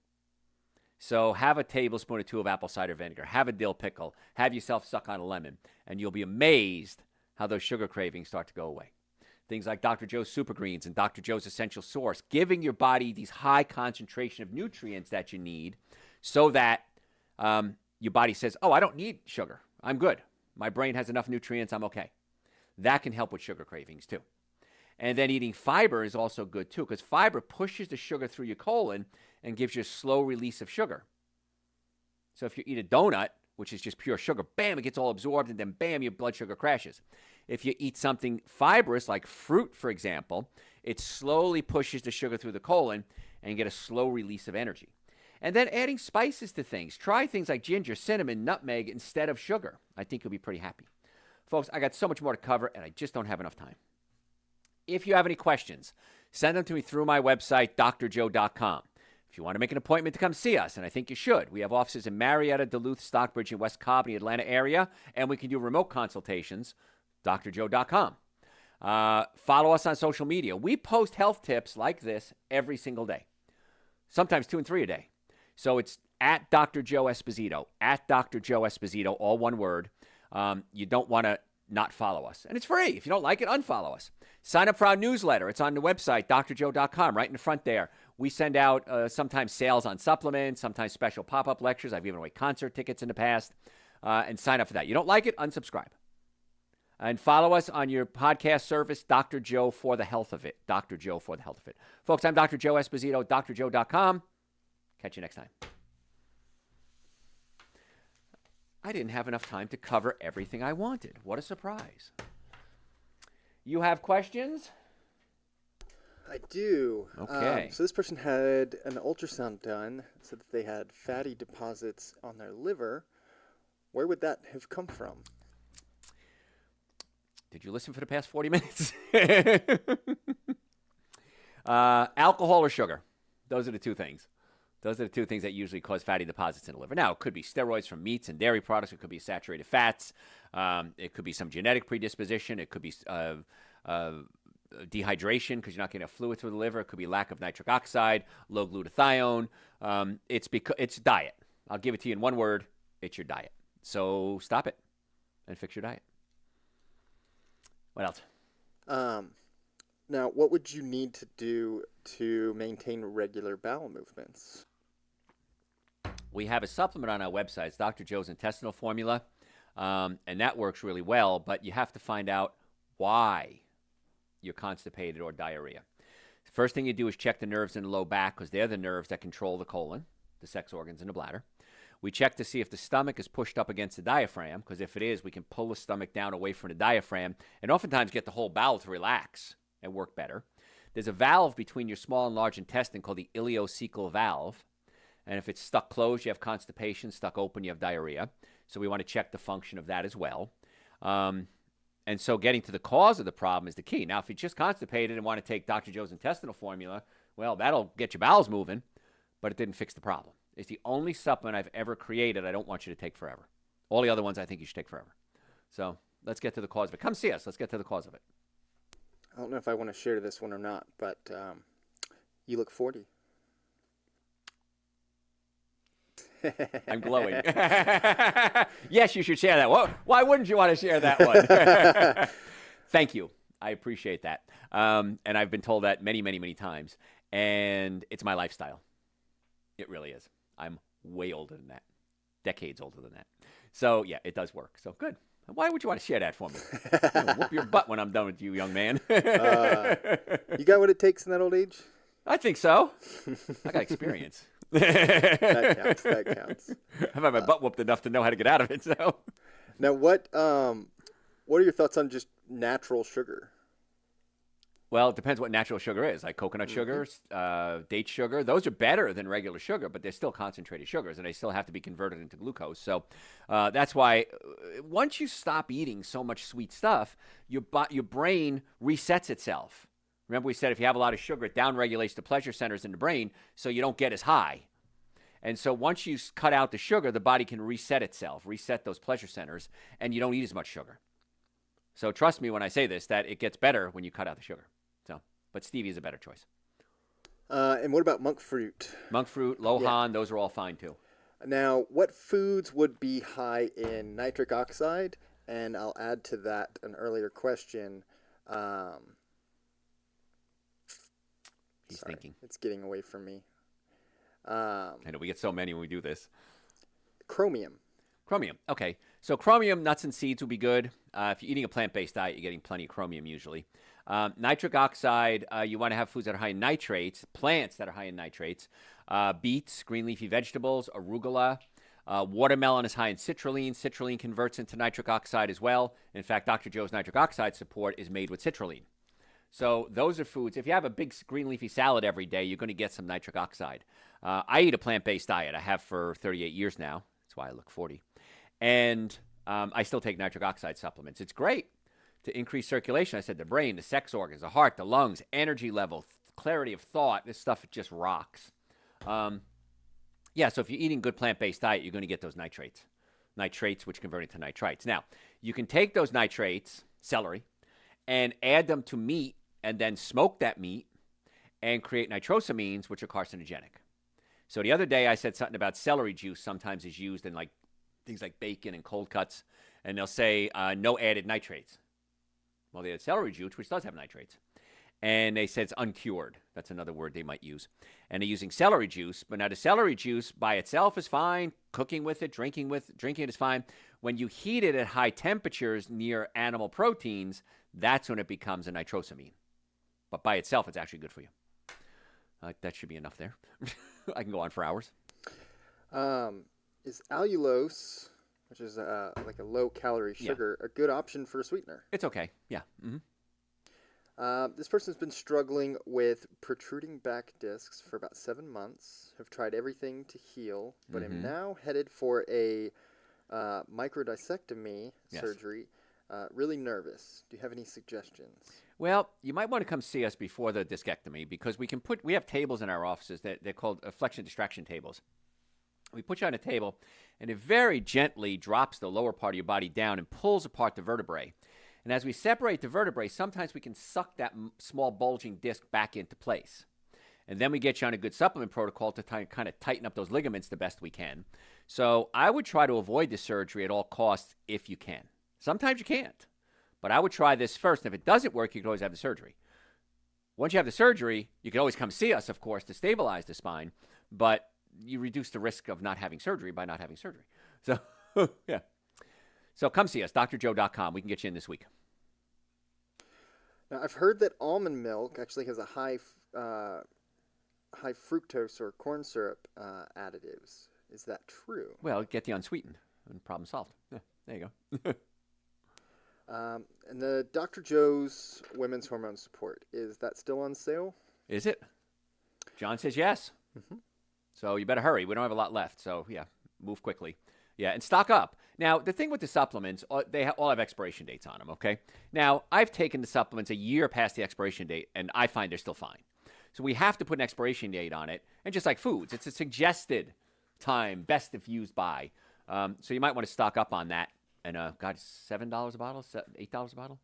So have a tablespoon or two of apple cider vinegar. Have a dill pickle. Have yourself suck on a lemon. And you'll be amazed how those sugar cravings start to go away. Things like Dr. Joe's Super Greens and Dr. Joe's Essential Source, giving your body these high concentration of nutrients that you need so that your body says, oh, I don't need sugar. I'm good. My brain has enough nutrients. I'm okay. That can help with sugar cravings too. And then eating fiber is also good too, because fiber pushes the sugar through your colon and gives you a slow release of sugar. So if you eat a donut, which is just pure sugar, bam, it gets all absorbed, and then bam, your blood sugar crashes. If you eat something fibrous, like fruit, for example, it slowly pushes the sugar through the colon and you get a slow release of energy. And then adding spices to things. Try things like ginger, cinnamon, nutmeg instead of sugar. I think you'll be pretty happy. Folks, I got so much more to cover, and I just don't have enough time. If you have any questions, send them to me through my website, drjoe.com. If you want to make an appointment to come see us, and I think you should, we have offices in Marietta, Duluth, Stockbridge, and West Cobb, in the Atlanta area, and we can do remote consultations, drjoe.com. Follow us on social media. We post health tips like this every single day, sometimes 2 and 3 a day. So it's at Dr. Joe Esposito, at Dr. Joe Esposito, all one word. You don't want to not follow us. And it's free. If you don't like it, unfollow us. Sign up for our newsletter. It's on the website, drjoe.com, right in the front there. We send out sometimes sales on supplements, sometimes special pop-up lectures. I've given away concert tickets in the past. And sign up for that. You don't like it? Unsubscribe. And follow us on your podcast service, Dr. Joe for the health of it. Dr. Joe for the health of it. Folks, I'm Dr. Joe Esposito, drjoe.com. Catch you next time. I didn't have enough time to cover everything I wanted. What a surprise. You have questions? I do. Okay. So this person had an ultrasound done, said that they had fatty deposits on their liver. Where would that have come from? Did you listen for the past 40 minutes? Alcohol or sugar. Those are the two things. Those are the two things that usually cause fatty deposits in the liver. Now, it could be steroids from meats and dairy products. It could be saturated fats. It could be some genetic predisposition. It could be dehydration because you're not getting enough fluid through the liver. It could be lack of nitric oxide, low glutathione. It's diet. I'll give it to you in one word. It's your diet. So stop it and fix your diet. What else? Now, what would you need to do to maintain regular bowel movements? We have a supplement on our website. It's Dr. Joe's Intestinal Formula, and that works really well, but you have to find out why you're constipated or diarrhea. The first thing you do is check the nerves in the low back because they're the nerves that control the colon, the sex organs, and the bladder. We check to see if the stomach is pushed up against the diaphragm because if it is, we can pull the stomach down away from the diaphragm and oftentimes get the whole bowel to relax and work better. There's a valve between your small and large intestine called the ileocecal valve. And if it's stuck closed, you have constipation. Stuck open, you have diarrhea. So we want to check the function of that as well. And so getting to the cause of the problem is the key. Now, if you're just constipated and want to take Dr. Joe's Intestinal Formula, well, that'll get your bowels moving, but it didn't fix the problem. It's the only supplement I've ever created I don't want you to take forever. All the other ones I think you should take forever. So let's get to the cause of it. Come see us. Let's get to the cause of it. I don't know if I want to share this one or not, but you look 40. I'm glowing. Yes, you should share that. Why wouldn't you want to share that one? Thank you. I appreciate that. And I've been told that many, many, many times. And it's my lifestyle. It really is. I'm way older than that. Decades older than that. So, yeah, it does work. So, good. Why would you want to share that for me? I'll whoop your butt when I'm done with you, young man. You got what it takes in that old age? I think so. I got experience. That counts. I've had my butt whooped enough to know how to get out of it. So, now what are your thoughts on just natural sugar? Well, it depends what natural sugar is, like coconut sugar, date sugar. Those are better than regular sugar, but they're still concentrated sugars, and they still have to be converted into glucose. So that's why once you stop eating so much sweet stuff, your brain resets itself. Remember we said if you have a lot of sugar, it downregulates the pleasure centers in the brain, so you don't get as high. And so once you cut out the sugar, the body can reset itself, reset those pleasure centers, and you don't eat as much sugar. So trust me when I say this, that it gets better when you cut out the sugar. So, but stevia is a better choice. And what about monk fruit? Monk fruit, Lohan, those are all fine too. Now, what foods would be high in nitric oxide? And I'll add to that an earlier question. He's thinking. It's getting away from me. I know we get so many when we do this. Chromium. Chromium. Okay. So chromium, nuts and seeds would be good. If you're eating a plant-based diet, you're getting plenty of chromium usually. Nitric oxide, you want to have foods that are high in nitrates, plants that are high in nitrates. Beets, green leafy vegetables, arugula. Watermelon is high in citrulline. Citrulline converts into nitric oxide as well. In fact, Dr. Joe's nitric oxide support is made with citrulline. So those are foods. If you have a big green leafy salad every day, you're going to get some nitric oxide. I eat a plant-based diet. I have for 38 years now. That's why I look 40. And I still take nitric oxide supplements. It's great to increase circulation. I said the brain, the sex organs, the heart, the lungs, energy level, clarity of thought. This stuff just rocks. So if you're eating good plant-based diet, you're going to get those nitrates, which convert into nitrites. Now, you can take those nitrates, celery, and add them to meat and then smoke that meat and create nitrosamines, which are carcinogenic. So the other day I said something about celery juice sometimes is used in like things like bacon and cold cuts, and they'll say no added nitrates. Well, they had celery juice, which does have nitrates. And they said it's uncured. That's another word they might use. And they're using celery juice. But now the celery juice by itself is fine. Cooking with it, drinking it is fine. When you heat it at high temperatures near animal proteins, that's when it becomes a nitrosamine. But by itself, it's actually good for you. That should be enough there. I can go on for hours. Is allulose, which is like a low-calorie sugar, a good option for a sweetener? It's okay. Yeah. Mm-hmm. This person's been struggling with protruding back discs for about 7 months, have tried everything to heal, but am now headed for a microdiscectomy surgery. Really nervous. Do you have any suggestions? Well, you might want to come see us before the discectomy because we have tables in our offices that they're called flexion distraction tables. We put you on a table, and it very gently drops the lower part of your body down and pulls apart the vertebrae. And as we separate the vertebrae, sometimes we can suck that small bulging disc back into place. And then we get you on a good supplement protocol to kind of tighten up those ligaments the best we can. So I would try to avoid the surgery at all costs if you can. Sometimes you can't. But I would try this first. And if it doesn't work, you can always have the surgery. Once you have the surgery, you can always come see us, of course, to stabilize the spine. But you reduce the risk of not having surgery by not having surgery. So, yeah. So come see us, drjoe.com. We can get you in this week. Now, I've heard that almond milk actually has a high fructose or corn syrup additives. Is that true? Well, get the unsweetened and problem solved. Yeah, there you go. And the Dr. Joe's Women's Hormone Support, is that still on sale? Is it? John says yes. Mm-hmm. So you better hurry. We don't have a lot left. So, yeah, move quickly. Yeah, and stock up. Now, the thing with the supplements, they all have expiration dates on them, okay? Now, I've taken the supplements a year past the expiration date, and I find they're still fine. So we have to put an expiration date on it. And just like foods, it's a suggested time, best if used by. So you might want to stock up on that. And, God, $7 a bottle? $8 a bottle?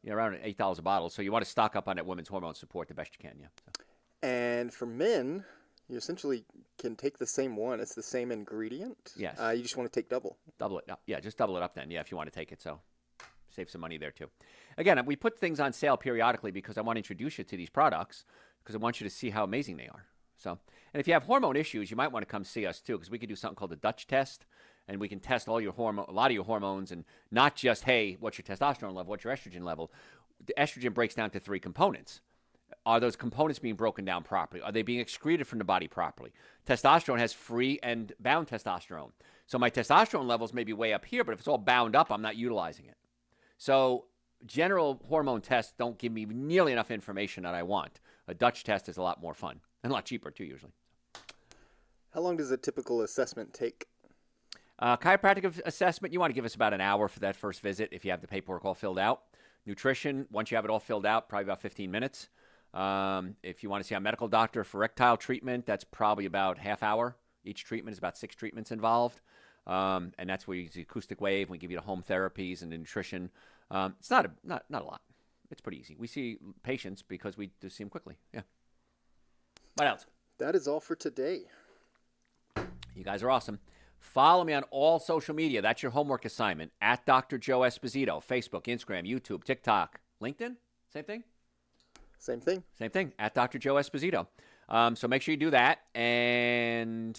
Yeah, around $8 a bottle. So you want to stock up on that women's hormone support the best you can, yeah. So. And for men, you essentially can take the same one. It's the same ingredient. Yes. You just want to take double. Double it up. Yeah, just double it up then, yeah, if you want to take it. So save some money there, too. Again, we put things on sale periodically because I want to introduce you to these products because I want you to see how amazing they are. So, and if you have hormone issues, you might want to come see us, too, because we could do something called the Dutch test. And we can test all your a lot of your hormones, and not just, hey, what's your testosterone level, what's your estrogen level. The estrogen breaks down to 3 components. Are those components being broken down properly? Are they being excreted from the body properly? Testosterone has free and bound testosterone. So my testosterone levels may be way up here, but if it's all bound up, I'm not utilizing it. So general hormone tests don't give me nearly enough information that I want. A Dutch test is a lot more fun and a lot cheaper, too, usually. How long does a typical assessment take? Chiropractic assessment, you want to give us about an hour for that first visit if you have the paperwork all filled out. Nutrition, once you have it all filled out, probably about 15 minutes. If you want to see a medical doctor for erectile treatment, that's probably about half hour, Each treatment is about 6 treatments involved. And that's where you use the acoustic wave. We give you the home therapies and the nutrition. It's not a lot. It's pretty easy. We see patients because we do see them quickly. Yeah. What else? That is all for today. You guys are awesome. Follow me on all social media. That's your homework assignment. At Dr. Joe Esposito. Facebook, Instagram, YouTube, TikTok, LinkedIn. Same thing? Same thing. Same thing. At Dr. Joe Esposito. So make sure you do that. And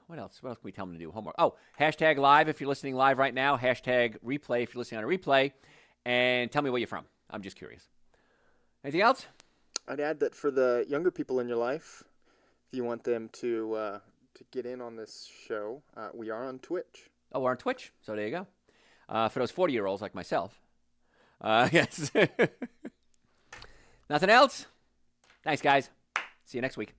what else? What else can we tell them to do? Homework. Oh, hashtag live if you're listening live right now. Hashtag replay if you're listening on a replay. And tell me where you're from. I'm just curious. Anything else? I'd add that for the younger people in your life, if you want them to get in on this show, we are on Twitch. Oh, we're on Twitch. So there you go. For those 40-year-olds like myself. Yes. Nothing else? Thanks, guys. See you next week.